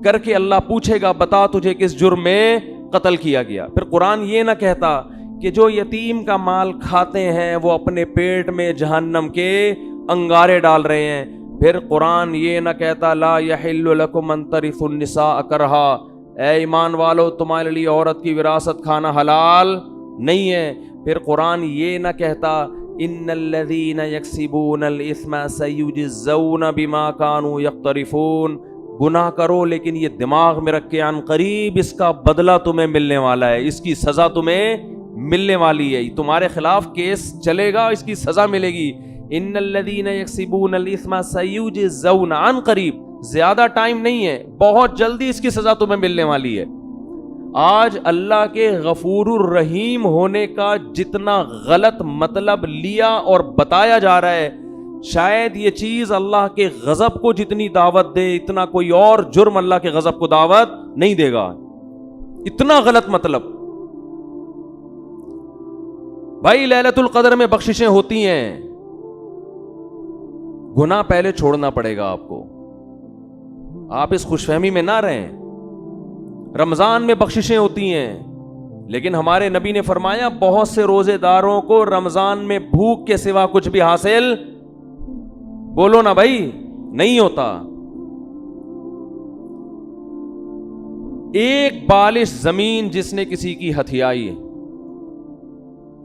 کر کے اللہ پوچھے گا بتا تجھے کس جرم میں قتل کیا گیا. پھر قرآن یہ نہ کہتا کہ جو یتیم کا مال کھاتے ہیں وہ اپنے پیٹ میں جہنم کے انگارے ڈال رہے ہیں. پھر قرآن یہ نہ کہتا لا یحل لکم ان ترثوا النساء کرہا، اے ایمان والو تمہارے لیے عورت کی وراثت کھانا حلال نہیں ہے. پھر قرآن یہ نہ کہتا ان الذین یکسبون الاثم سیجزون بما کانوا یقترفون، گناہ کرو لیکن یہ دماغ میں رکھ کے عن قریب اس کا بدلہ تمہیں ملنے والا ہے، اس کی سزا تمہیں ملنے والی ہے، تمہارے خلاف کیس چلے گا، اس کی سزا ملے گی. ان الذین یکسبون الاثم سیجزون، عن قریب، زیادہ ٹائم نہیں ہے، بہت جلدی اس کی سزا تمہیں ملنے والی ہے. آج اللہ کے غفور الرحیم ہونے کا جتنا غلط مطلب لیا اور بتایا جا رہا ہے، شاید یہ چیز اللہ کے غضب کو جتنی دعوت دے اتنا کوئی اور جرم اللہ کے غضب کو دعوت نہیں دے گا. اتنا غلط مطلب. بھائی لیلۃ القدر میں بخششیں ہوتی ہیں، گناہ پہلے چھوڑنا پڑے گا آپ کو، آپ اس خوش فہمی میں نہ رہیں. رمضان میں بخششیں ہوتی ہیں، لیکن ہمارے نبی نے فرمایا بہت سے روزے داروں کو رمضان میں بھوک کے سوا کچھ بھی حاصل، بولو نا بھائی، نہیں ہوتا. ایک بالش زمین جس نے کسی کی ہتھیائی،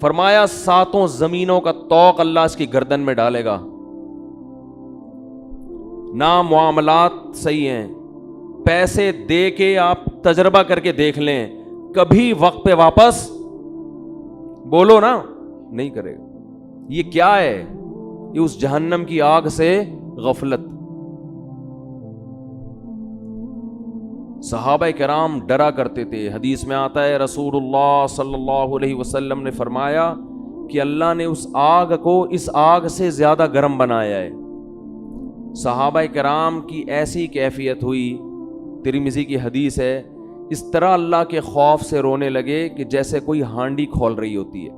فرمایا 7 زمینوں کا طوق اللہ اس کی گردن میں ڈالے گا. نہ معاملات صحیح ہیں، پیسے دے کے آپ تجربہ کر کے دیکھ لیں، کبھی وقت پہ واپس، بولو نا، نہیں کرے گا. یہ کیا ہے؟ یہ اس جہنم کی آگ سے غفلت. صحابہ کرام ڈرا کرتے تھے. حدیث میں آتا ہے رسول اللہ صلی اللہ علیہ وسلم نے فرمایا کہ اللہ نے اس آگ کو اس آگ سے زیادہ گرم بنایا ہے. صحابہ کرام کی ایسی کیفیت ہوئی، ترمذی کی حدیث ہے، اس طرح اللہ کے خوف سے رونے لگے کہ جیسے کوئی ہانڈی کھول رہی ہوتی ہے.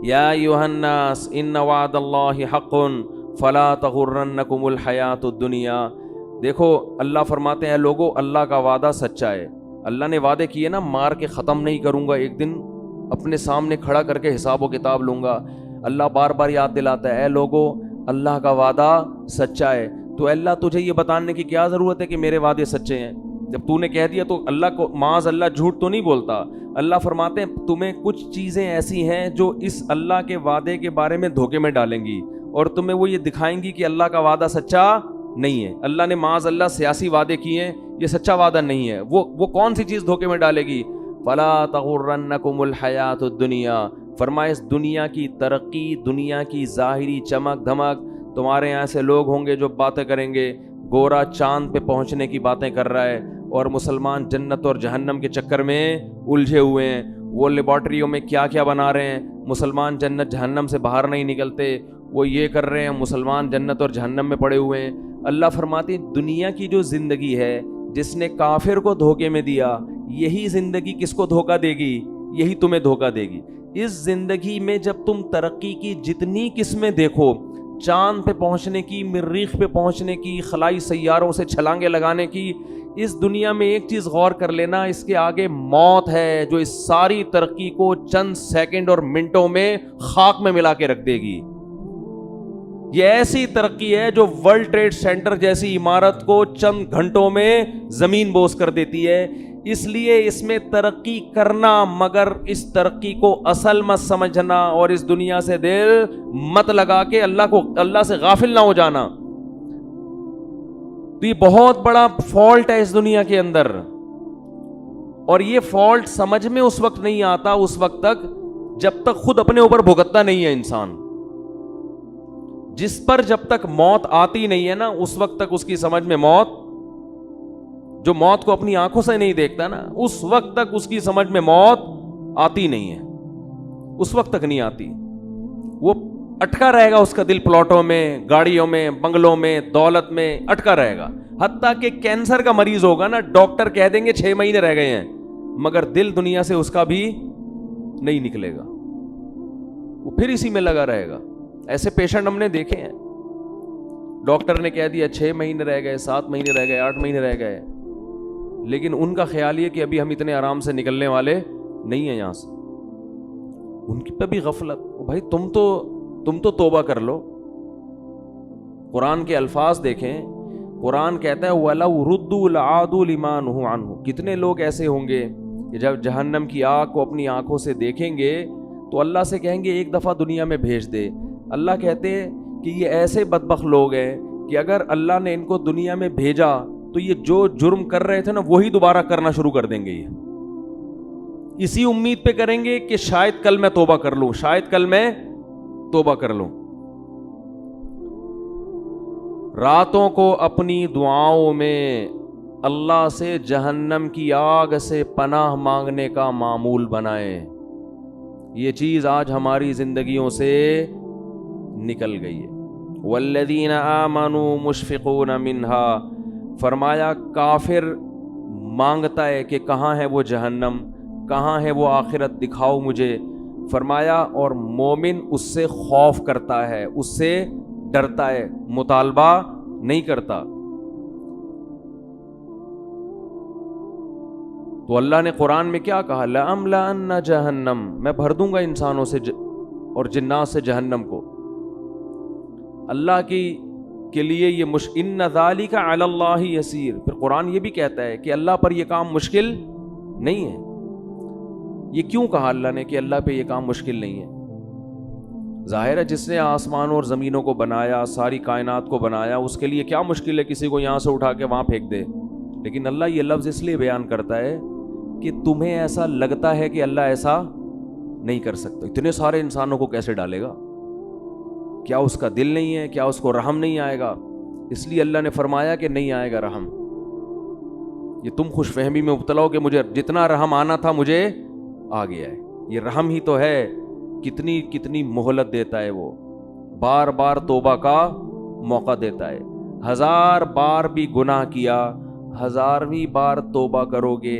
یا ایھا الناس ان وعد اللہ حق فلا تغرنکم الحیات الدنیا. دیکھو اللہ فرماتے ہیں لوگو اللہ کا وعدہ سچا ہے. اللہ نے وعدے کیے نا، مار کے ختم نہیں کروں گا، ایک دن اپنے سامنے کھڑا کر کے حساب و کتاب لوں گا. اللہ بار بار یاد دلاتا ہے اے لوگو اللہ کا وعدہ سچا ہے. تو اللہ تجھے یہ بتانے کی کیا ضرورت ہے کہ میرے وعدے سچے ہیں؟ جب تو نے کہہ دیا تو اللہ کو معاذ اللہ جھوٹ تو نہیں بولتا. اللہ فرماتے ہیں تمہیں کچھ چیزیں ایسی ہیں جو اس اللہ کے وعدے کے بارے میں دھوکے میں ڈالیں گی اور تمہیں وہ یہ دکھائیں گی کہ اللہ کا وعدہ سچا نہیں ہے. اللہ نے معاذ اللہ سیاسی وعدے کیے ہیں، یہ سچا وعدہ نہیں ہے. وہ کون سی چیز دھوکے میں ڈالے گی؟ فلا تغرنکم الحیات الدنیا. فرمائے اس دنیا کی ترقی، دنیا کی ظاہری چمک دھمک، تمہارے یہاں سے لوگ ہوں گے جو باتیں کریں گے گورا چاند پہ پہنچنے کی باتیں کر رہا ہے اور مسلمان جنت اور جہنم کے چکر میں الجھے ہوئے ہیں. وہ لیبارٹریوں میں کیا کیا بنا رہے ہیں، مسلمان جنت جہنم سے باہر نہیں نکلتے. وہ یہ کر رہے ہیں، مسلمان جنت اور جہنم میں پڑے ہوئے ہیں. اللہ فرماتے ہیں دنیا کی جو زندگی ہے جس نے کافر کو دھوکے میں دیا، یہی زندگی کس کو دھوکہ دے گی؟ یہی تمہیں دھوکہ دے گی. اس زندگی میں جب تم ترقی کی جتنی قسمیں دیکھو، چاند پہ پہنچنے کی، مریخ پہ پہنچنے کی، خلائی سیاروں سے چھلانگیں لگانے کی، اس دنیا میں ایک چیز غور کر لینا، اس کے آگے موت ہے جو اس ساری ترقی کو چند سیکنڈ اور منٹوں میں خاک میں ملا کے رکھ دے گی. یہ ایسی ترقی ہے جو ورلڈ ٹریڈ سینٹر جیسی عمارت کو چند گھنٹوں میں زمین بوس کر دیتی ہے. اس لیے اس میں ترقی کرنا، مگر اس ترقی کو اصل مت سمجھنا اور اس دنیا سے دل مت لگا کے اللہ سے غافل نہ ہو جانا. تو یہ بہت بڑا فالٹ ہے اس دنیا کے اندر، اور یہ فالٹ سمجھ میں اس وقت نہیں آتا اس وقت تک جب تک خود اپنے اوپر بھگتتا نہیں ہے انسان. جس پر جب تک موت آتی نہیں ہے نا، اس وقت تک اس کی سمجھ میں موت، جو موت کو اپنی آنکھوں سے نہیں دیکھتا نا، اس وقت تک اس کی سمجھ میں موت آتی نہیں ہے، اس وقت تک نہیں آتی. وہ اٹکا رہے گا، اس کا دل پلاٹوں میں، گاڑیوں میں، بنگلوں میں، دولت میں اٹکا رہے گا. حتیٰ کہ کینسر کا مریض ہوگا نا، ڈاکٹر کہہ دیں گے 6 مہینے رہ گئے ہیں، مگر دل دنیا سے اس کا بھی نہیں نکلے گا، وہ پھر اسی میں لگا رہے گا. ایسے پیشنٹ ہم نے دیکھے ہیں، ڈاکٹر نے کہہ دیا 6 مہینے رہ گئے، 7 مہینے رہ گئے، 8 مہینے رہ گئے، لیکن ان کا خیال یہ کہ ابھی ہم اتنے آرام سے نکلنے والے نہیں ہیں یہاں سے. ان کی پہ بھی غفلت. بھائی تم تو توبہ کر لو. قرآن کے الفاظ دیکھیں، قرآن کہتا ہے وَلَوْ رُدُّوا لَعَادُوا لِمَا نُهُوا عَنْهُ. کتنے لوگ ایسے ہوں گے کہ جب جہنم کی آگ کو اپنی آنکھوں سے دیکھیں گے تو اللہ سے کہیں گے ایک دفعہ دنیا میں بھیج دے. اللہ کہتے ہیں کہ یہ ایسے بدبخت لوگ ہیں کہ اگر اللہ نے ان کو دنیا میں بھیجا تو یہ جو جرم کر رہے تھے نا وہی دوبارہ کرنا شروع کر دیں گے. یہ اسی امید پہ کریں گے کہ شاید کل میں توبہ کر لوں، شاید کل میں توبہ کر لوں. راتوں کو اپنی دعاؤں میں اللہ سے جہنم کی آگ سے پناہ مانگنے کا معمول بنائیں. یہ چیز آج ہماری زندگیوں سے نکل گئی ہے. والذین آمنوا مشفقون منہا. فرمایا کافر مانگتا ہے کہ کہاں ہے وہ جہنم، کہاں ہے وہ آخرت، دکھاؤ مجھے. فرمایا اور مومن اس سے خوف کرتا ہے، اس سے ڈرتا ہے، مطالبہ نہیں کرتا. تو اللہ نے قرآن میں کیا کہا؟ لَأَمْلَأَنَّ جَهَنَّمَ. میں بھر دوں گا انسانوں سے اور جنات سے جہنم کو. اللہ کے لیے یہ ان ذالک علی اللہ یسیر. پھر قرآن یہ بھی کہتا ہے کہ اللہ پر یہ کام مشکل نہیں ہے. یہ کیوں کہا اللہ نے کہ اللہ پہ یہ کام مشکل نہیں ہے؟ ظاہر ہے جس نے آسمانوں اور زمینوں کو بنایا، ساری کائنات کو بنایا، اس کے لیے کیا مشکل ہے کسی کو یہاں سے اٹھا کے وہاں پھینک دے. لیکن اللہ یہ لفظ اس لیے بیان کرتا ہے کہ تمہیں ایسا لگتا ہے کہ اللہ ایسا نہیں کر سکتا. اتنے سارے انسانوں کو کیسے ڈالے گا؟ کیا اس کا دل نہیں ہے؟ کیا اس کو رحم نہیں آئے گا؟ اس لیے اللہ نے فرمایا کہ نہیں آئے گا رحم. یہ تم خوش فہمی میں مبتلا ہو کہ مجھے جتنا رحم آنا تھا مجھے آ گیا ہے. یہ رحم ہی تو ہے. کتنی مہلت دیتا ہے وہ، بار بار توبہ کا موقع دیتا ہے. 1000 بار بھی گناہ کیا، 1000ویں بار توبہ کرو گے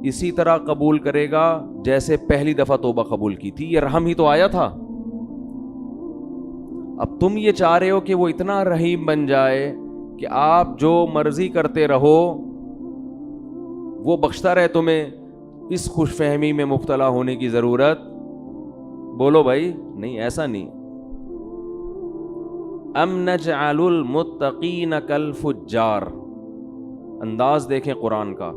اسی طرح قبول کرے گا جیسے پہلی دفعہ توبہ قبول کی تھی. یہ رحم ہی تو آیا تھا. اب تم یہ چاہ رہے ہو کہ وہ اتنا رحیم بن جائے کہ آپ جو مرضی کرتے رہو وہ بخشتا رہے تمہیں. اس خوش فہمی میں مبتلا ہونے کی ضرورت، بولو بھائی، نہیں، ایسا نہیں. ام نجعل المتقین کالفجار. انداز دیکھیں قرآن کا.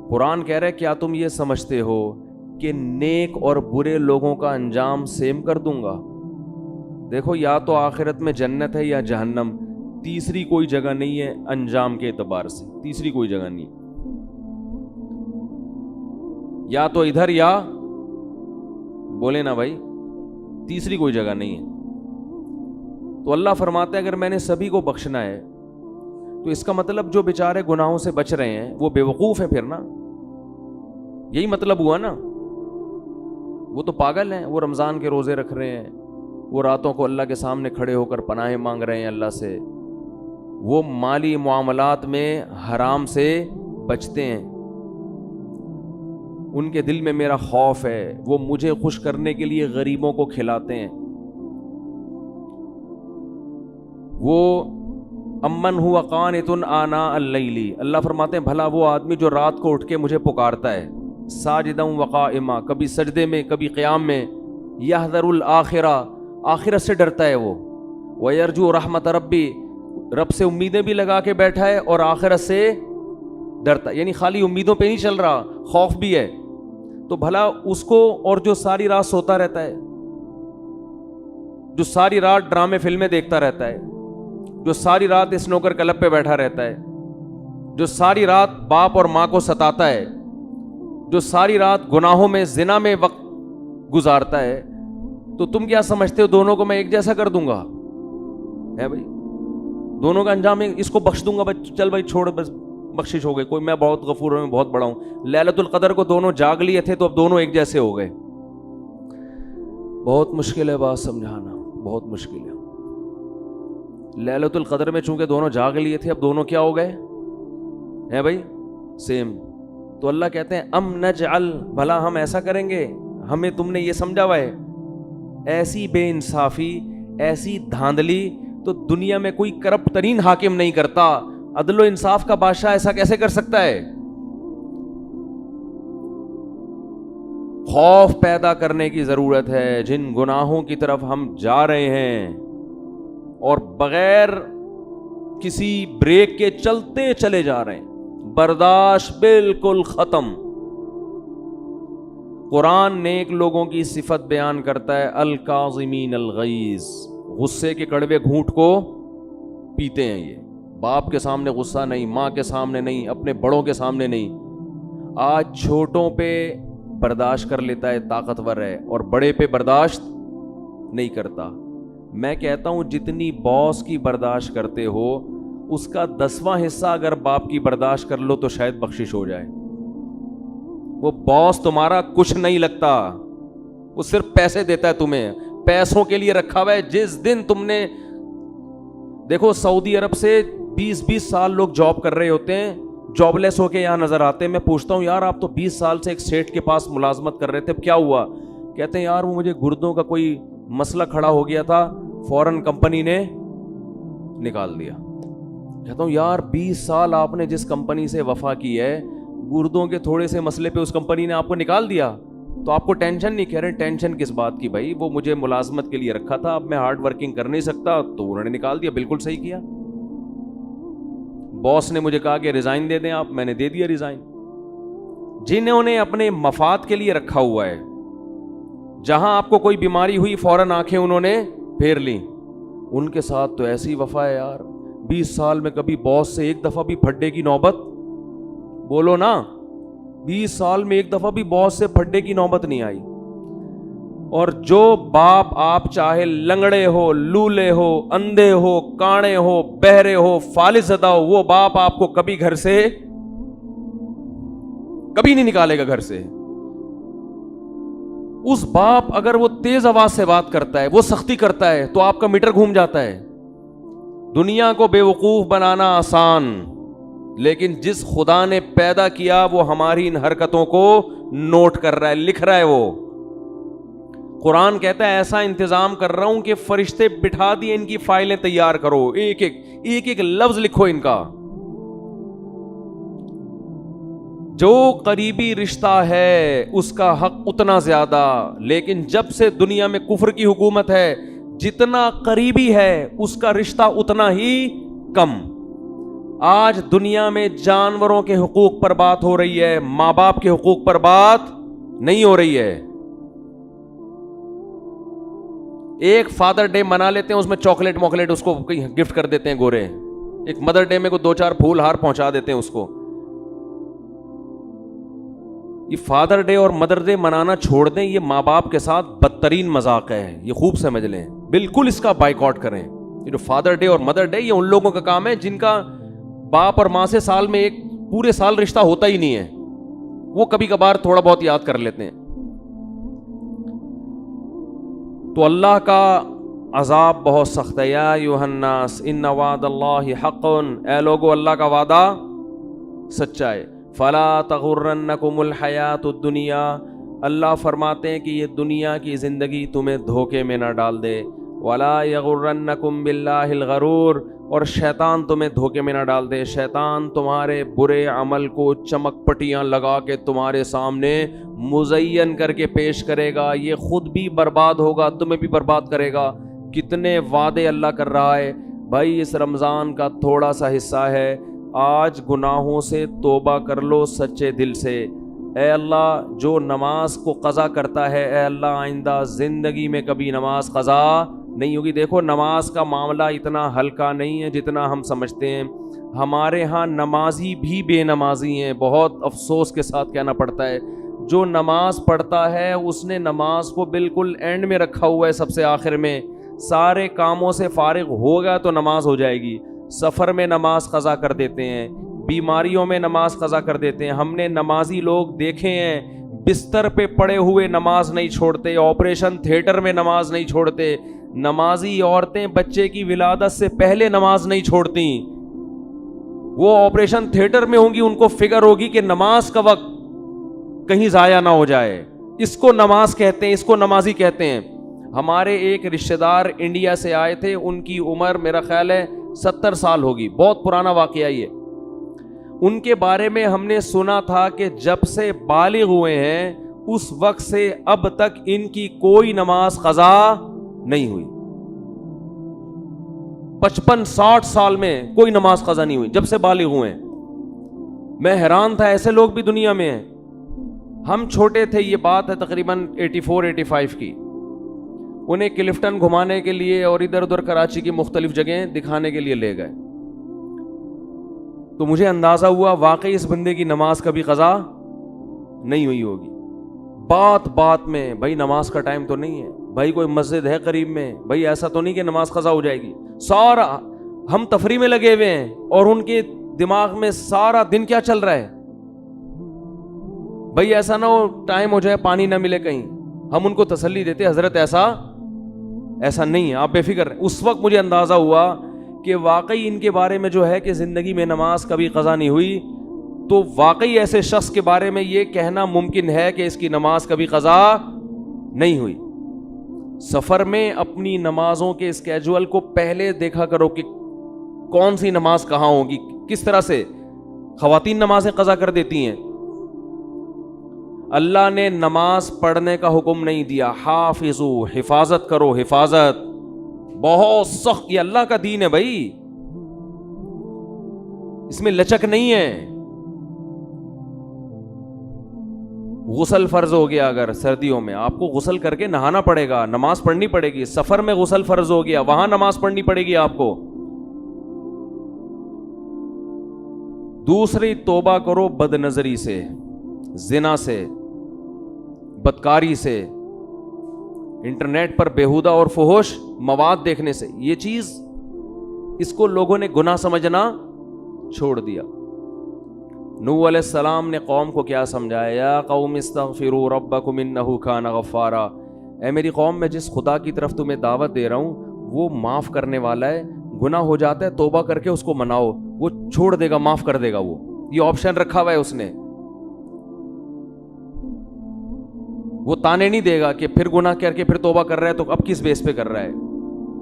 قرآن کہہ رہے کیا تم یہ سمجھتے ہو کہ نیک اور برے لوگوں کا انجام سیم کر دوں گا؟ دیکھو یا تو آخرت میں جنت ہے یا جہنم، تیسری کوئی جگہ نہیں ہے انجام کے اعتبار سے. تیسری کوئی جگہ نہیں، یا تو ادھر یا بولے نا بھائی، تیسری کوئی جگہ نہیں ہے. تو اللہ فرماتا ہے اگر میں نے سبھی کو بخشنا ہے تو اس کا مطلب جو بیچارے گناہوں سے بچ رہے ہیں وہ بے وقوف ہیں. پھر نا یہی مطلب ہوا نا. وہ تو پاگل ہیں، وہ رمضان کے روزے رکھ رہے ہیں، وہ راتوں کو اللہ کے سامنے کھڑے ہو کر پناہیں مانگ رہے ہیں اللہ سے، وہ مالی معاملات میں حرام سے بچتے ہیں، ان کے دل میں میرا خوف ہے، وہ مجھے خوش کرنے کے لیے غریبوں کو کھلاتے ہیں. وہ امن ہوا قانت آناء اللیل. اللہ فرماتے ہیں بھلا وہ آدمی جو رات کو اٹھ کے مجھے پکارتا ہے، ساجدا وقائما، کبھی سجدے میں کبھی قیام میں، یحذر الآخرہ، آخرت سے ڈرتا ہے وہ، ویرجو رحمت ربی، رب سے امیدیں بھی لگا کے بیٹھا ہے اور آخرت سے ڈرتا ہے. یعنی خالی امیدوں پہ نہیں چل رہا، خوف بھی ہے. تو بھلا اس کو، اور جو ساری رات سوتا رہتا ہے، جو ساری رات ڈرامے فلمیں دیکھتا رہتا ہے، جو ساری رات اسنوکر کلب پہ بیٹھا رہتا ہے، جو ساری رات باپ اور ماں کو ستاتا ہے، جو ساری رات گناہوں میں زنا میں وقت گزارتا ہے، تو تم کیا سمجھتے ہو دونوں کو میں ایک جیسا کر دوں گا؟ ہے بھائی، دونوں کا انجام اس کو بخش دوں گا، بھائی چل بھائی چھوڑ، بس بخشش ہو گئی، کوئی میں بہت غفور ہوں، میں بہت بڑا ہوں. لیلۃ القدر کو دونوں جاگ لیے تھے تو اب دونوں ایک جیسے ہو گئے. بہت مشکل ہے بات سمجھانا، بہت مشکل ہے. لیلۃ القدر میں چونکہ دونوں جاگ لیے تھے اب دونوں کیا ہو گئے ہیں بھائی؟ سیم. تو اللہ کہتے ہیں ام نجعل، بھلا ہم ایسا کریں گے، ہمیں تم نے یہ سمجھا ہوا ہے ایسی بے انصافی، ایسی دھاندلی تو دنیا میں کوئی کرپٹ ترین حاکم نہیں کرتا. عدل و انصاف کا بادشاہ ایسا کیسے کر سکتا ہے؟ خوف پیدا کرنے کی ضرورت ہے. جن گناہوں کی طرف ہم جا رہے ہیں اور بغیر کسی بریک کے چلتے چلے جا رہے ہیں، برداشت بالکل ختم. قرآن نیک لوگوں کی صفت بیان کرتا ہے، الکاظمین الغیظ، غصے کے کڑوے گھونٹ کو پیتے ہیں. یہ باپ کے سامنے غصہ نہیں، ماں کے سامنے نہیں، اپنے بڑوں کے سامنے نہیں. آج چھوٹوں پہ برداشت کر لیتا ہے، طاقتور ہے، اور بڑے پہ برداشت نہیں کرتا. میں کہتا ہوں جتنی باس کی برداشت کرتے ہو اس کا 10واں حصہ اگر باپ کی برداشت کر لو تو شاید بخشش ہو جائے. وہ باس تمہارا کچھ نہیں لگتا، وہ صرف پیسے دیتا ہے تمہیں، پیسوں کے لیے رکھا ہوا ہے. جس دن تم نے دیکھو سعودی عرب سے 20 سال لوگ جاب کر رہے ہوتے ہیں، جاب لیس ہو کے یہاں نظر آتے ہیں. میں پوچھتا ہوں یار آپ تو 20 سال سے ایک سیٹ کے پاس ملازمت کر رہے تھے، اب کیا ہوا؟ کہتے ہیں یار وہ مجھے گردوں کا کوئی مسئلہ کھڑا ہو گیا تھا، فوراً کمپنی نے نکال دیا. کہتا ہوں یار 20 سال آپ نے جس کمپنی سے وفا کی ہے، گردوں کے تھوڑے سے مسئلے پہ اس کمپنی نے آپ کو نکال دیا، تو آپ کو ٹینشن نہیں؟ کہہ رہے ٹینشن کس بات کی بھائی، وہ مجھے ملازمت کے لیے رکھا تھا، اب میں ہارڈ ورکنگ کر نہیں سکتا تو انہوں نے نکال دیا. بالکل صحیح کیا. باس نے مجھے کہا کہ ریزائن دے دیں آپ، میں نے دے دیا ریزائن. جنہوں نے اپنے مفاد کے لیے رکھا ہوا ہے، جہاں آپ کو کوئی بیماری ہوئی فوراً آنکھیں انہوں نے پھیر لیں، ان کے ساتھ تو ایسی وفا ہے یار. 20 سال میں کبھی باس سے ایک دفعہ بھی پھڈے کی نوبت، بولو نا، 20 سال میں ایک دفعہ بھی باس سے پھڈے کی نوبت نہیں آئی. اور جو باپ آپ چاہے لنگڑے ہو، لولے ہو، اندھے ہو، کاڑے ہو، بہرے ہو، فالج زدہ ہو، وہ باپ آپ کو کبھی گھر سے کبھی نہیں نکالے گا گھر سے. اس باپ اگر وہ تیز آواز سے بات کرتا ہے، وہ سختی کرتا ہے تو آپ کا میٹر گھوم جاتا ہے. دنیا کو بے وقوف بنانا آسان، لیکن جس خدا نے پیدا کیا وہ ہماری ان حرکتوں کو نوٹ کر رہا ہے، لکھ رہا ہے. وہ قرآن کہتا ہے ایسا انتظام کر رہا ہوں کہ فرشتے بٹھا دیے، ان کی فائلیں تیار کرو، ایک ایک لفظ لکھو ان کا. جو قریبی رشتہ ہے اس کا حق اتنا زیادہ، لیکن جب سے دنیا میں کفر کی حکومت ہے، جتنا قریبی ہے اس کا رشتہ اتنا ہی کم. آج دنیا میں جانوروں کے حقوق پر بات ہو رہی ہے، ماں باپ کے حقوق پر بات نہیں ہو رہی ہے. ایک فادر ڈے منا لیتے ہیں، اس میں چاکلیٹ اس کو گفٹ کر دیتے ہیں گورے. ایک مدر ڈے میں کو 2-4 پھول ہار پہنچا دیتے ہیں اس کو. یہ فادر ڈے اور مدر ڈے منانا چھوڑ دیں، یہ ماں باپ کے ساتھ بدترین مذاق ہے، یہ خوب سمجھ لیں. بالکل اس کا بائیکاٹ کریں. یہ جو فادر ڈے اور مدر ڈے، یہ ان لوگوں کا کام ہے جن کا باپ اور ماں سے سال میں ایک پورے سال رشتہ ہوتا ہی نہیں ہے، وہ کبھی کبھار تھوڑا بہت یاد کر لیتے ہیں. تو اللہ کا عذاب بہت سخت ہے. یا ایھا الناس ان وعد اللہ حق، اے لوگو اللہ کا وعدہ سچا ہے. فلا تغرنکم الحیات الدنیا، اللہ فرماتے ہیں کہ یہ دنیا کی زندگی تمہیں دھوکے میں نہ ڈال دے. ولا یغرنکم باللہ الغرور، اور شیطان تمہیں دھوکے میں نہ ڈال دے. شیطان تمہارے برے عمل کو چمک پٹیاں لگا کے تمہارے سامنے مزین کر کے پیش کرے گا، یہ خود بھی برباد ہوگا، تمہیں بھی برباد کرے گا. کتنے وعدے اللہ کر رہا ہے بھائی. اس رمضان کا تھوڑا سا حصہ ہے، آج گناہوں سے توبہ کر لو سچے دل سے. اے اللہ جو نماز کو قضا کرتا ہے، اے اللہ آئندہ زندگی میں کبھی نماز قضا نہیں ہوگی. دیکھو نماز کا معاملہ اتنا ہلکا نہیں ہے جتنا ہم سمجھتے ہیں. ہمارے ہاں نمازی بھی بے نمازی ہیں، بہت افسوس کے ساتھ کہنا پڑتا ہے. جو نماز پڑھتا ہے اس نے نماز کو بالکل اینڈ میں رکھا ہوا ہے، سب سے آخر میں. سارے کاموں سے فارغ ہوگا تو نماز ہو جائے گی. سفر میں نماز قضا کر دیتے ہیں، بیماریوں میں نماز قضا کر دیتے ہیں. ہم نے نمازی لوگ دیکھے ہیں بستر پہ پڑے ہوئے نماز نہیں چھوڑتے، آپریشن تھیٹر میں نماز نہیں چھوڑتے. نمازی عورتیں بچے کی ولادت سے پہلے نماز نہیں چھوڑتی. وہ آپریشن تھیٹر میں ہوں گی، ان کو فکر ہوگی کہ نماز کا وقت کہیں ضائع نہ ہو جائے. اس کو نماز کہتے ہیں، اس کو نمازی کہتے ہیں. ہمارے ایک رشتہ دار انڈیا سے آئے تھے, ان کی عمر میرا خیال ہے 70 سال ہوگی, بہت پرانا واقعہ یہ. ان کے بارے میں ہم نے سنا تھا کہ جب سے بالغ ہوئے ہیں اس وقت سے اب تک ان کی کوئی نماز قضا نہیں ہوئی. 55-60 سال میں کوئی نماز قضا نہیں ہوئی جب سے بالغ ہوئے ہیں. میں حیران تھا, ایسے لوگ بھی دنیا میں ہیں. ہم چھوٹے تھے, یہ بات ہے تقریباً 84-85 کی. انہیں کلفٹن گھمانے کے لیے اور ادھر ادھر کراچی کی مختلف جگہیں دکھانے کے لیے لے گئے, تو مجھے اندازہ ہوا واقعی اس بندے کی نماز کبھی قضا نہیں ہوئی ہوگی. بات بات میں بھائی نماز کا ٹائم تو نہیں ہے, بھائی کوئی مسجد ہے قریب میں, بھائی ایسا تو نہیں کہ نماز قضا ہو جائے گی. سارا ہم تفریح میں لگے ہوئے ہیں اور ان کے دماغ میں سارا دن کیا چل رہا ہے, بھائی ایسا نہ ہو ٹائم ہو جائے پانی نہ ملے کہیں. ہم ان کو تسلی دیتے حضرت ایسا نہیں ہے, آپ بے فکر رہیں. اس وقت مجھے اندازہ ہوا کہ واقعی ان کے بارے میں جو ہے کہ زندگی میں نماز کبھی قضا نہیں ہوئی, تو واقعی ایسے شخص کے بارے میں یہ کہنا ممکن ہے کہ اس کی نماز کبھی قضا نہیں ہوئی. سفر میں اپنی نمازوں کے اسکیجول کو پہلے دیکھا کرو کہ کون سی نماز کہاں ہوگی. کس طرح سے خواتین نمازیں قضا کر دیتی ہیں. اللہ نے نماز پڑھنے کا حکم نہیں دیا, حافظو حفاظت کرو, حفاظت بہت سخت, یہ اللہ کا دین ہے بھائی, اس میں لچک نہیں ہے. غسل فرض ہو گیا, اگر سردیوں میں آپ کو غسل کر کے نہانا پڑے گا, نماز پڑھنی پڑے گی. سفر میں غسل فرض ہو گیا, وہاں نماز پڑھنی پڑے گی آپ کو. دوسری, توبہ کرو بد نظری سے, زنا سے, بدکاری سے, انٹرنیٹ پر بیہودہ اور فحش مواد دیکھنے سے. یہ چیز اس کو لوگوں نے گناہ سمجھنا چھوڑ دیا. نوح علیہ السلام نے قوم کو کیا سمجھایا, یا قوم استغفروا ربکم انہ کان غفارا, اے میری قوم میں جس خدا کی طرف تمہیں دعوت دے رہا ہوں وہ معاف کرنے والا ہے. گناہ ہو جاتا ہے توبہ کر کے اس کو مناؤ, وہ چھوڑ دے گا, معاف کر دے گا. وہ یہ آپشن رکھا ہوا ہے اس نے. وہ تانے نہیں دے گا کہ پھر گناہ کر کے پھر توبہ کر رہا ہے تو اب کس بیس پہ کر رہا ہے,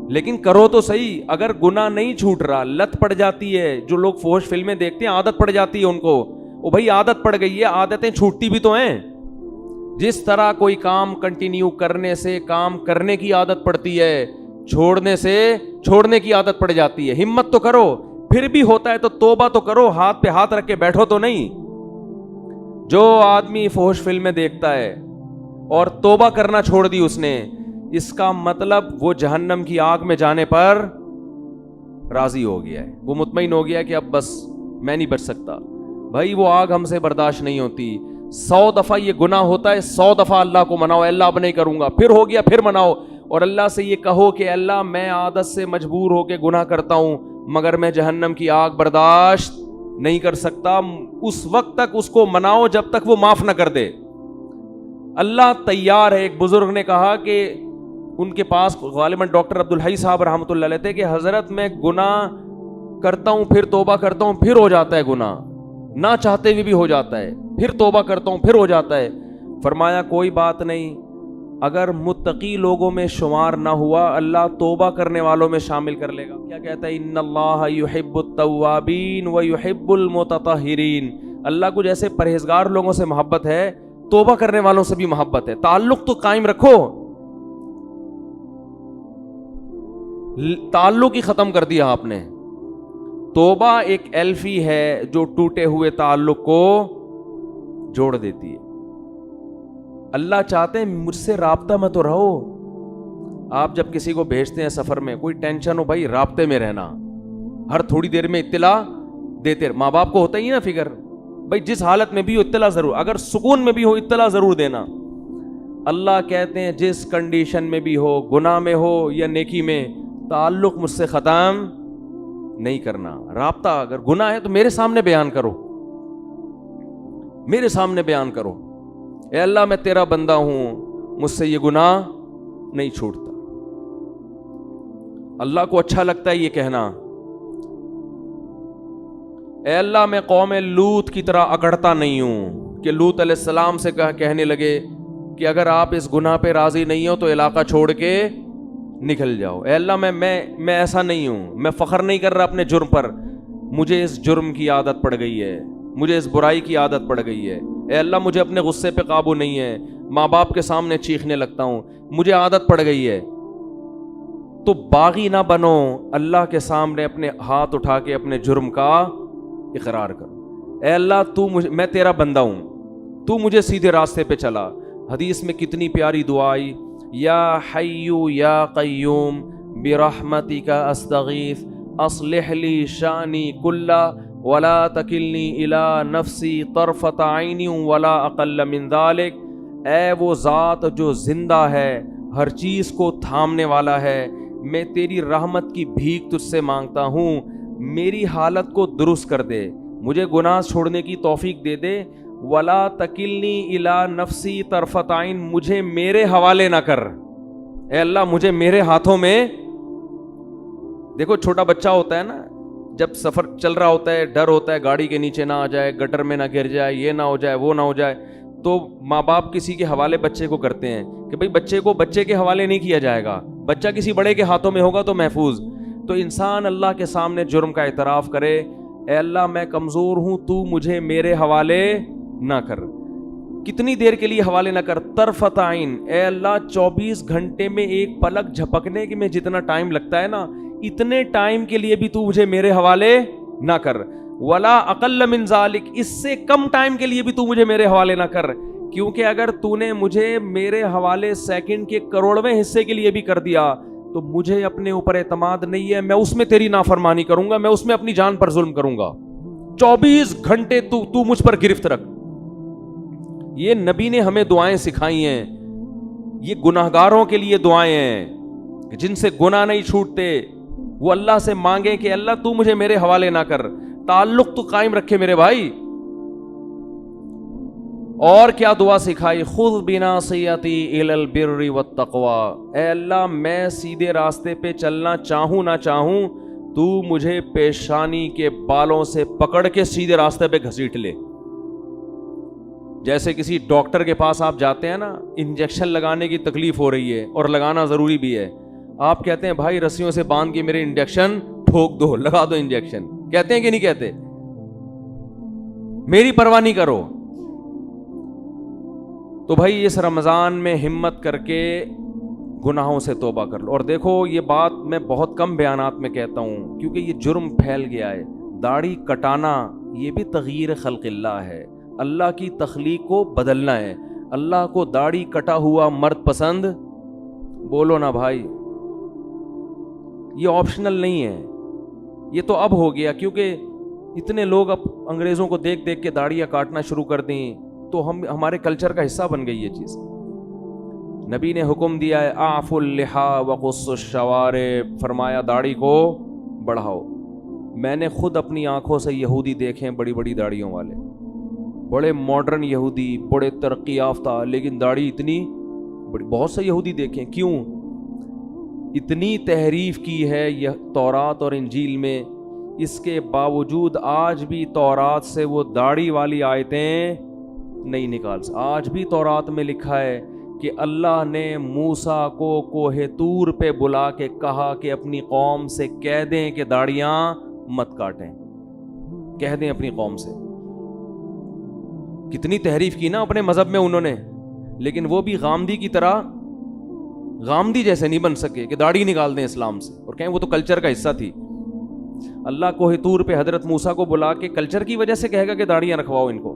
لیکن کرو تو صحیح. اگر گناہ نہیں چھوٹ رہا, لت پڑ جاتی ہے, جو لوگ فحش فلمیں دیکھتے ہیں عادت پڑ جاتی ہے ان کو, او بھائی عادت پڑ گئی ہے, عادتیں چھوٹتی بھی تو ہیں. جس طرح کوئی کام کنٹینیو کرنے سے کام کرنے کی عادت پڑتی ہے, چھوڑنے سے چھوڑنے کی عادت پڑ جاتی ہے. ہمت تو کرو, پھر بھی ہوتا ہے تو توبہ تو کرو, ہاتھ پہ ہاتھ رکھ کے بیٹھو تو نہیں. جو آدمی فحش فلمیں دیکھتا ہے اور توبہ کرنا چھوڑ دی اس نے, اس کا مطلب وہ جہنم کی آگ میں جانے پر راضی ہو گیا ہے, وہ مطمئن ہو گیا کہ اب بس میں نہیں بچ سکتا. بھائی وہ آگ ہم سے برداشت نہیں ہوتی. 100 دفعہ یہ گناہ ہوتا ہے, 100 دفعہ اللہ کو مناؤ, اللہ اب نہیں کروں گا, پھر ہو گیا پھر مناؤ, اور اللہ سے یہ کہو کہ اللہ میں عادت سے مجبور ہو کے گناہ کرتا ہوں مگر میں جہنم کی آگ برداشت نہیں کر سکتا. اس وقت تک اس کو مناؤ جب تک وہ معاف نہ کر دے. اللہ تیار ہے. ایک بزرگ نے کہا کہ ان کے پاس غالباً ڈاکٹر عبدالحی صاحب رحمۃ اللہ علیہ تھے کہ حضرت میں گناہ کرتا ہوں پھر توبہ کرتا ہوں پھر ہو جاتا ہے گناہ, نہ چاہتے ہوئے بھی ہو جاتا ہے, پھر توبہ کرتا ہوں پھر ہو جاتا ہے. فرمایا کوئی بات نہیں, اگر متقی لوگوں میں شمار نہ ہوا اللہ توبہ کرنے والوں میں شامل کر لے گا. کیا کہتا ہے, ان اللہ یحب التوابین ویحب المتطہرین. اللہ کو جیسے پرہیزگار لوگوں سے محبت ہے, توبہ کرنے والوں سے بھی محبت ہے. تعلق تو قائم رکھو, تعلق ہی ختم کر دیا آپ نے. توبہ ایک ایلفی ہے جو ٹوٹے ہوئے تعلق کو جوڑ دیتی ہے. اللہ چاہتے ہیں مجھ سے رابطہ میں تو رہو. آپ جب کسی کو بھیجتے ہیں سفر میں, کوئی ٹینشن ہو بھائی رابطے میں رہنا, ہر تھوڑی دیر میں اطلاع دیتے. ماں باپ کو ہوتا ہی نا فکر, بھائی جس حالت میں بھی ہو اطلاع ضرور, اگر سکون میں بھی ہو اطلاع ضرور دینا. اللہ کہتے ہیں جس کنڈیشن میں بھی ہو, گناہ میں ہو یا نیکی میں, تعلق مجھ سے ختم نہیں کرنا. رابطہ اگر گناہ ہے تو میرے سامنے بیان کرو, میرے سامنے بیان کرو, اے اللہ میں تیرا بندہ ہوں, مجھ سے یہ گناہ نہیں چھوٹتا. اللہ کو اچھا لگتا ہے یہ کہنا, اے اللہ میں قوم لوط کی طرح اکڑتا نہیں ہوں, کہ لوط علیہ السلام سے کہنے لگے کہ اگر آپ اس گناہ پہ راضی نہیں ہو تو علاقہ چھوڑ کے نکل جاؤ. اے اللہ میں ایسا نہیں ہوں, میں فخر نہیں کر رہا اپنے جرم پر, مجھے اس جرم کی عادت پڑ گئی ہے, مجھے اس برائی کی عادت پڑ گئی ہے. اے اللہ مجھے اپنے غصے پہ قابو نہیں ہے, ماں باپ کے سامنے چیخنے لگتا ہوں, مجھے عادت پڑ گئی ہے. تو باغی نہ بنو, اللہ کے سامنے اپنے ہاتھ اٹھا کے اپنے جرم کا اقرار کرو. اے اللہ میں تیرا بندہ ہوں, تو مجھے سیدھے راستے پہ چلا. حدیث میں کتنی پیاری دعا آئی, یا حیو یا قیوم برحمتک استغیث اصلح لی شانی کلا ولا تکلنی الی نفسی طرفۃ عین ولا اقل من ذلک. اے وہ ذات جو زندہ ہے, ہر چیز کو تھامنے والا ہے, میں تیری رحمت کی بھیک تجھ سے مانگتا ہوں, میری حالت کو درست کر دے, مجھے گناہ چھوڑنے کی توفیق دے دے. ولا تکلنی الی نفسی طرفۃ عین, مجھے میرے حوالے نہ کر. اے اللہ مجھے میرے ہاتھوں میں. دیکھو چھوٹا بچہ ہوتا ہے نا, جب سفر چل رہا ہوتا ہے ڈر ہوتا ہے گاڑی کے نیچے نہ آ جائے, گٹر میں نہ گر جائے, یہ نہ ہو جائے, وہ نہ ہو جائے, تو ماں باپ کسی کے حوالے بچے کو کرتے ہیں کہ بھئی بچے کو بچے کے حوالے نہیں کیا جائے گا, بچہ کسی بڑے کے ہاتھوں میں ہوگا تو محفوظ. تو انسان اللہ کے سامنے جرم کا اعتراف کرے, اے اللہ میں کمزور ہوں, تو مجھے میرے حوالے نہ کر. کتنی دیر کے لیے حوالے نہ کر, طرفۃ عین, اے اللہ 24 گھنٹے میں ایک پلک جھپکنے میں جتنا ٹائم لگتا ہے نا, اتنے ٹائم کے لیے بھی تو مجھے میرے حوالے نہ کر. ولا اقل من ذالک, اس سے کم ٹائم کے لیے بھی تو مجھے میرے حوالے نہ کر, کیونکہ اگر تو نے مجھے میرے حوالے سیکنڈ کے کروڑویں حصے کے لیے بھی کر دیا تو مجھے اپنے اوپر اعتماد نہیں ہے, میں اس میں تیری نافرمانی کروں گا, میں اس میں اپنی جان پر ظلم کروں گا. 24 گھنٹے تو مجھ پر گرفت رکھ. یہ نبی نے ہمیں دعائیں سکھائی ہیں, یہ گناہگاروں کے لیے دعائیں ہیں جن سے گناہ نہیں چھوٹتے, وہ اللہ سے مانگیں کہ اللہ تو مجھے میرے حوالے نہ کر, تعلق تو قائم رکھے میرے بھائی. اور کیا دعا سکھائی, خذ بناصیتی الی البر والتقوی, اے اللہ میں سیدھے راستے پہ چلنا چاہوں نہ چاہوں, تو مجھے پیشانی کے بالوں سے پکڑ کے سیدھے راستے پہ گھسیٹ لے. جیسے کسی ڈاکٹر کے پاس آپ جاتے ہیں نا, انجیکشن لگانے کی تکلیف ہو رہی ہے اور لگانا ضروری بھی ہے, آپ کہتے ہیں بھائی رسیوں سے باندھ کے میرے انجیکشن ٹھوک دو, لگا دو انجیکشن, کہتے ہیں کہ نہیں کہتے, میری پرواہ نہیں کرو. تو بھائی اس رمضان میں ہمت کر کے گناہوں سے توبہ کر لو. اور دیکھو یہ بات میں بہت کم بیانات میں کہتا ہوں کیونکہ یہ جرم پھیل گیا ہے. داڑھی کٹانا یہ بھی تغییر خلق اللہ ہے, اللہ کی تخلیق کو بدلنا ہے. اللہ کو داڑھی کٹا ہوا مرد پسند, بولو نا بھائی, یہ آپشنل نہیں ہے, یہ تو اب ہو گیا کیونکہ اتنے لوگ اب انگریزوں کو دیکھ دیکھ کے داڑیاں کاٹنا شروع کر دیں, تو ہمارے کلچر کا حصہ بن گئی یہ چیز. نبی نے حکم دیا ہے اعفوا اللحى وقصوا الشوارب, فرمایا داڑھی کو بڑھاؤ. میں نے خود اپنی آنکھوں سے یہودی دیکھے ہیں, بڑی بڑی داڑھیوں والے, بڑے ماڈرن یہودی, بڑے ترقی یافتہ, لیکن داڑھی اتنی بڑی. بہت سے یہودی دیکھیں, کیوں؟ اتنی تحریف کی ہے یہ تورات اور انجیل میں, اس کے باوجود آج بھی تورات سے وہ داڑھی والی آیتیں نہیں نکال سکتے. آج بھی تورات میں لکھا ہے کہ اللہ نے موسیٰ کو کوہ طور پہ بلا کے کہا کہ اپنی قوم سے کہہ دیں کہ داڑیاں مت کاٹیں, کہہ دیں اپنی قوم سے. کتنی تحریف کی نا اپنے مذہب میں انہوں نے, لیکن وہ بھی غامدی کی طرح, غامدی جیسے نہیں بن سکے کہ داڑھی نکال دیں اسلام سے اور کہیں وہ تو کلچر کا حصہ تھی. اللہ کوہ طور پہ حضرت موسیٰ کو بلا کے کلچر کی وجہ سے کہے گا کہ داڑیاں رکھواؤ ان کو.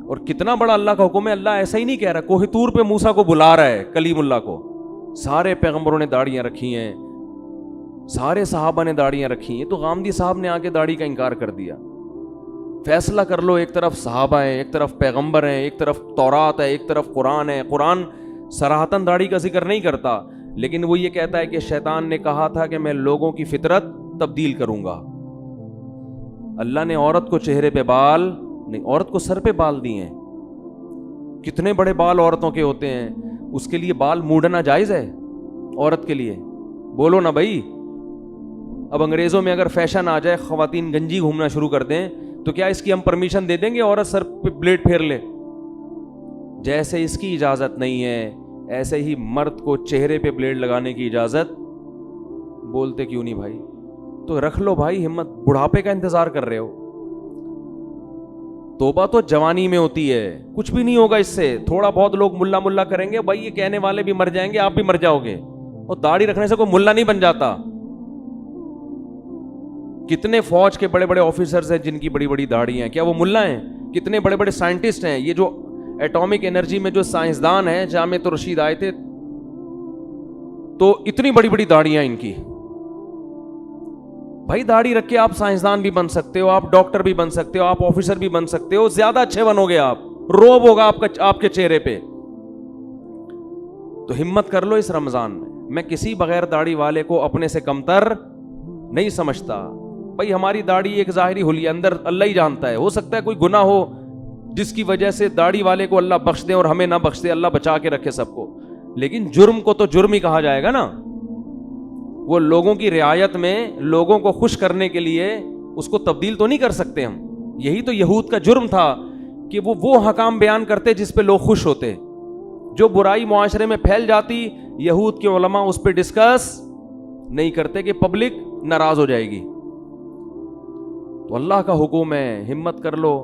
اور کتنا بڑا اللہ کا حکم ہے, اللہ ایسا ہی نہیں کہہ رہا, کوہ طور پہ موسیٰ کو بلا رہا ہے, کلیم اللہ کو. سارے پیغمبروں نے داڑیاں رکھی ہیں, سارے صحابہ نے داڑیاں رکھی ہیں, تو غامدی صاحب نے آ کے داڑھی کا انکار کر دیا. فیصلہ کر لو, ایک طرف صحابہ ہیں, ایک طرف پیغمبر ہیں, ایک طرف تورات ہے, ایک طرف قرآن ہے. قرآن صراحتاً داڑھی کا ذکر نہیں کرتا, لیکن وہ یہ کہتا ہے کہ شیطان نے کہا تھا کہ میں لوگوں کی فطرت تبدیل کروں گا. اللہ نے عورت کو چہرے پہ بال نہیں, عورت کو سر پہ بال دیے ہیں. کتنے بڑے بال عورتوں کے ہوتے ہیں, اس کے لیے بال موڑنا جائز ہے عورت کے لیے, بولو نا بھائی. اب انگریزوں میں اگر فیشن آ جائے, خواتین گنجی گھومنا شروع کر دیں, تو کیا اس کی ہم پرمیشن دے دیں گے عورت سر پہ بلیڈ پھیر لے؟ جیسے اس کی اجازت نہیں ہے ایسے ہی مرد کو چہرے پہ بلیڈ لگانے کی اجازت. بولتے کیوں نہیں بھائی؟ تو رکھ لو بھائی ہمت, بڑھاپے کا انتظار کر رہے ہو. توبہ تو جوانی میں ہوتی ہے, کچھ بھی نہیں ہوگا اس سے. تھوڑا بہت لوگ ملا ملا کریں گے, بھائی یہ کہنے والے بھی مر جائیں گے, آپ بھی مر جاؤ گے. اور داڑھی رکھنے سے کوئی ملا نہیں بن جاتا. کتنے فوج کے بڑے بڑے آفیسرز ہیں جن کی بڑی بڑی داڑھی ہیں, کیا وہ ملا ہیں؟ کتنے بڑے بڑے سائنٹسٹ ہیں, یہ جو ایٹامک انرجی میں جو سائنسدان ہیں, جامع رشید آئے تھے تو اتنی بڑی بڑی داڑیاں ان کی. بھائی داڑھی رکھ کے آپ سائنسدان بھی بن سکتے ہو, آپ ڈاکٹر بھی بن سکتے ہو, آپ آفیسر بھی بن سکتے ہو, زیادہ اچھے بنو گے آپ, روب ہوگا آپ کے چہرے پہ. تو ہمت کر لو اس رمضان میں. میں کسی بغیر داڑھی والے کو اپنے سے کمتر نہیں سمجھتا. بھائی ہماری داڑھی ایک ظاہری حلیہ, اندر اللہ ہی جانتا ہے. ہو سکتا ہے کوئی گناہ ہو جس کی وجہ سے داڑھی والے کو اللہ بخش دے اور ہمیں نہ بخش دے, اللہ بچا کے رکھے سب کو. لیکن جرم کو تو جرم ہی کہا جائے گا نا. وہ لوگوں کی رعایت میں لوگوں کو خوش کرنے کے لیے اس کو تبدیل تو نہیں کر سکتے ہم. یہی تو یہود کا جرم تھا کہ وہ حکام بیان کرتے جس پہ لوگ خوش ہوتے. جو برائی معاشرے میں پھیل جاتی, یہود کے علماء اس پہ ڈسکس نہیں کرتے کہ پبلک ناراض ہو جائے گی. تو اللہ کا حکم ہے, ہمت کر لو.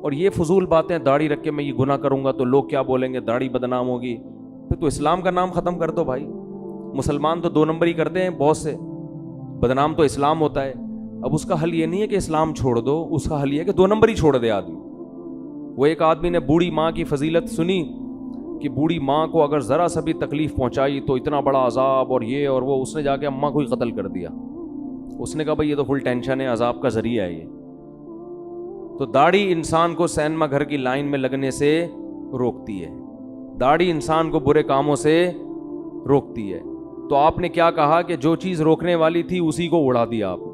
اور یہ فضول باتیں, داڑھی رکھ کے میں یہ گناہ کروں گا تو لوگ کیا بولیں گے, داڑھی بدنام ہوگی, پھر تو اسلام کا نام ختم کر دو بھائی. مسلمان تو 2 نمبر ہی کرتے ہیں بہت سے, بدنام تو اسلام ہوتا ہے. اب اس کا حل یہ نہیں ہے کہ اسلام چھوڑ دو, اس کا حل یہ ہے کہ 2 نمبر ہی چھوڑ دے آدمی. وہ ایک آدمی نے بوڑھی ماں کی فضیلت سنی کہ بوڑھی ماں کو اگر ذرا سا بھی تکلیف پہنچائی تو اتنا بڑا عذاب اور یہ اور وہ, اس نے جا کے اماں کو ہی قتل کر دیا. اس نے کہا بھائی یہ تو فل ٹینشن ہے, عذاب کا ذریعہ ہے یہ. تو داڑھی انسان کو سینما گھر کی لائن میں لگنے سے روکتی ہے, داڑھی انسان کو برے کاموں سے روکتی ہے. تو آپ نے کیا کہا کہ جو چیز روکنے والی تھی اسی کو اڑا دیا آپ نے,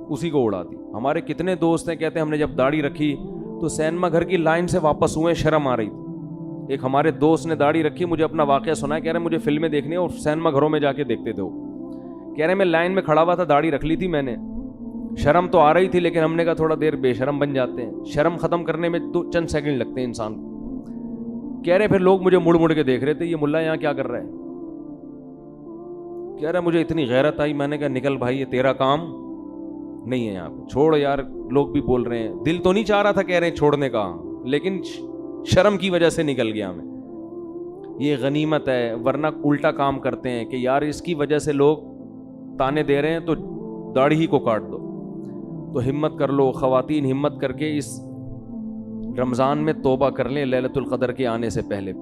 اسی کو اڑا دی. ہمارے کتنے دوست ہیں کہتے ہیں ہم نے جب داڑھی رکھی تو سینما گھر کی لائن سے واپس ہوئے, شرم آ رہی تھی. ایک ہمارے دوست نے داڑھی رکھی, مجھے اپنا واقعہ سنا, کہہ رہے مجھے فلمیں دیکھنی اور سینما گھروں میں جا کے دیکھتے تھے. کہہ رہے میں لائن میں کھڑا ہوا تھا, داڑھی رکھ لی تھی میں نے, شرم تو آ رہی تھی لیکن ہم نے کہا تھوڑا دیر بے شرم بن جاتے ہیں, شرم ختم کرنے میں تو چند سیکنڈ لگتے ہیں انسان کو. کہہ رہے پھر لوگ مجھے مڑ مڑ کے دیکھ رہے تھے, یہ ملا یہاں کیا کر رہا ہے. کہہ رہا مجھے اتنی غیرت آئی, میں نے کہا نکل بھائی یہ تیرا کام نہیں ہے یہاں پہ, چھوڑ یار. لوگ بھی بول رہے ہیں, دل تو نہیں چاہ رہا تھا کہہ رہے ہیں چھوڑنے کا, لیکن شرم کی وجہ سے نکل گیا میں. یہ غنیمت ہے, ورنہ الٹا کام کرتے ہیں کہ یار اس کی وجہ سے لوگ تانے دے رہے ہیں تو داڑھی ہی کو کاٹ دو. تو ہمت کر لو خواتین, ہمت کر کے اس رمضان میں توبہ کر لیں لیلۃ القدر کے آنے سے پہلے.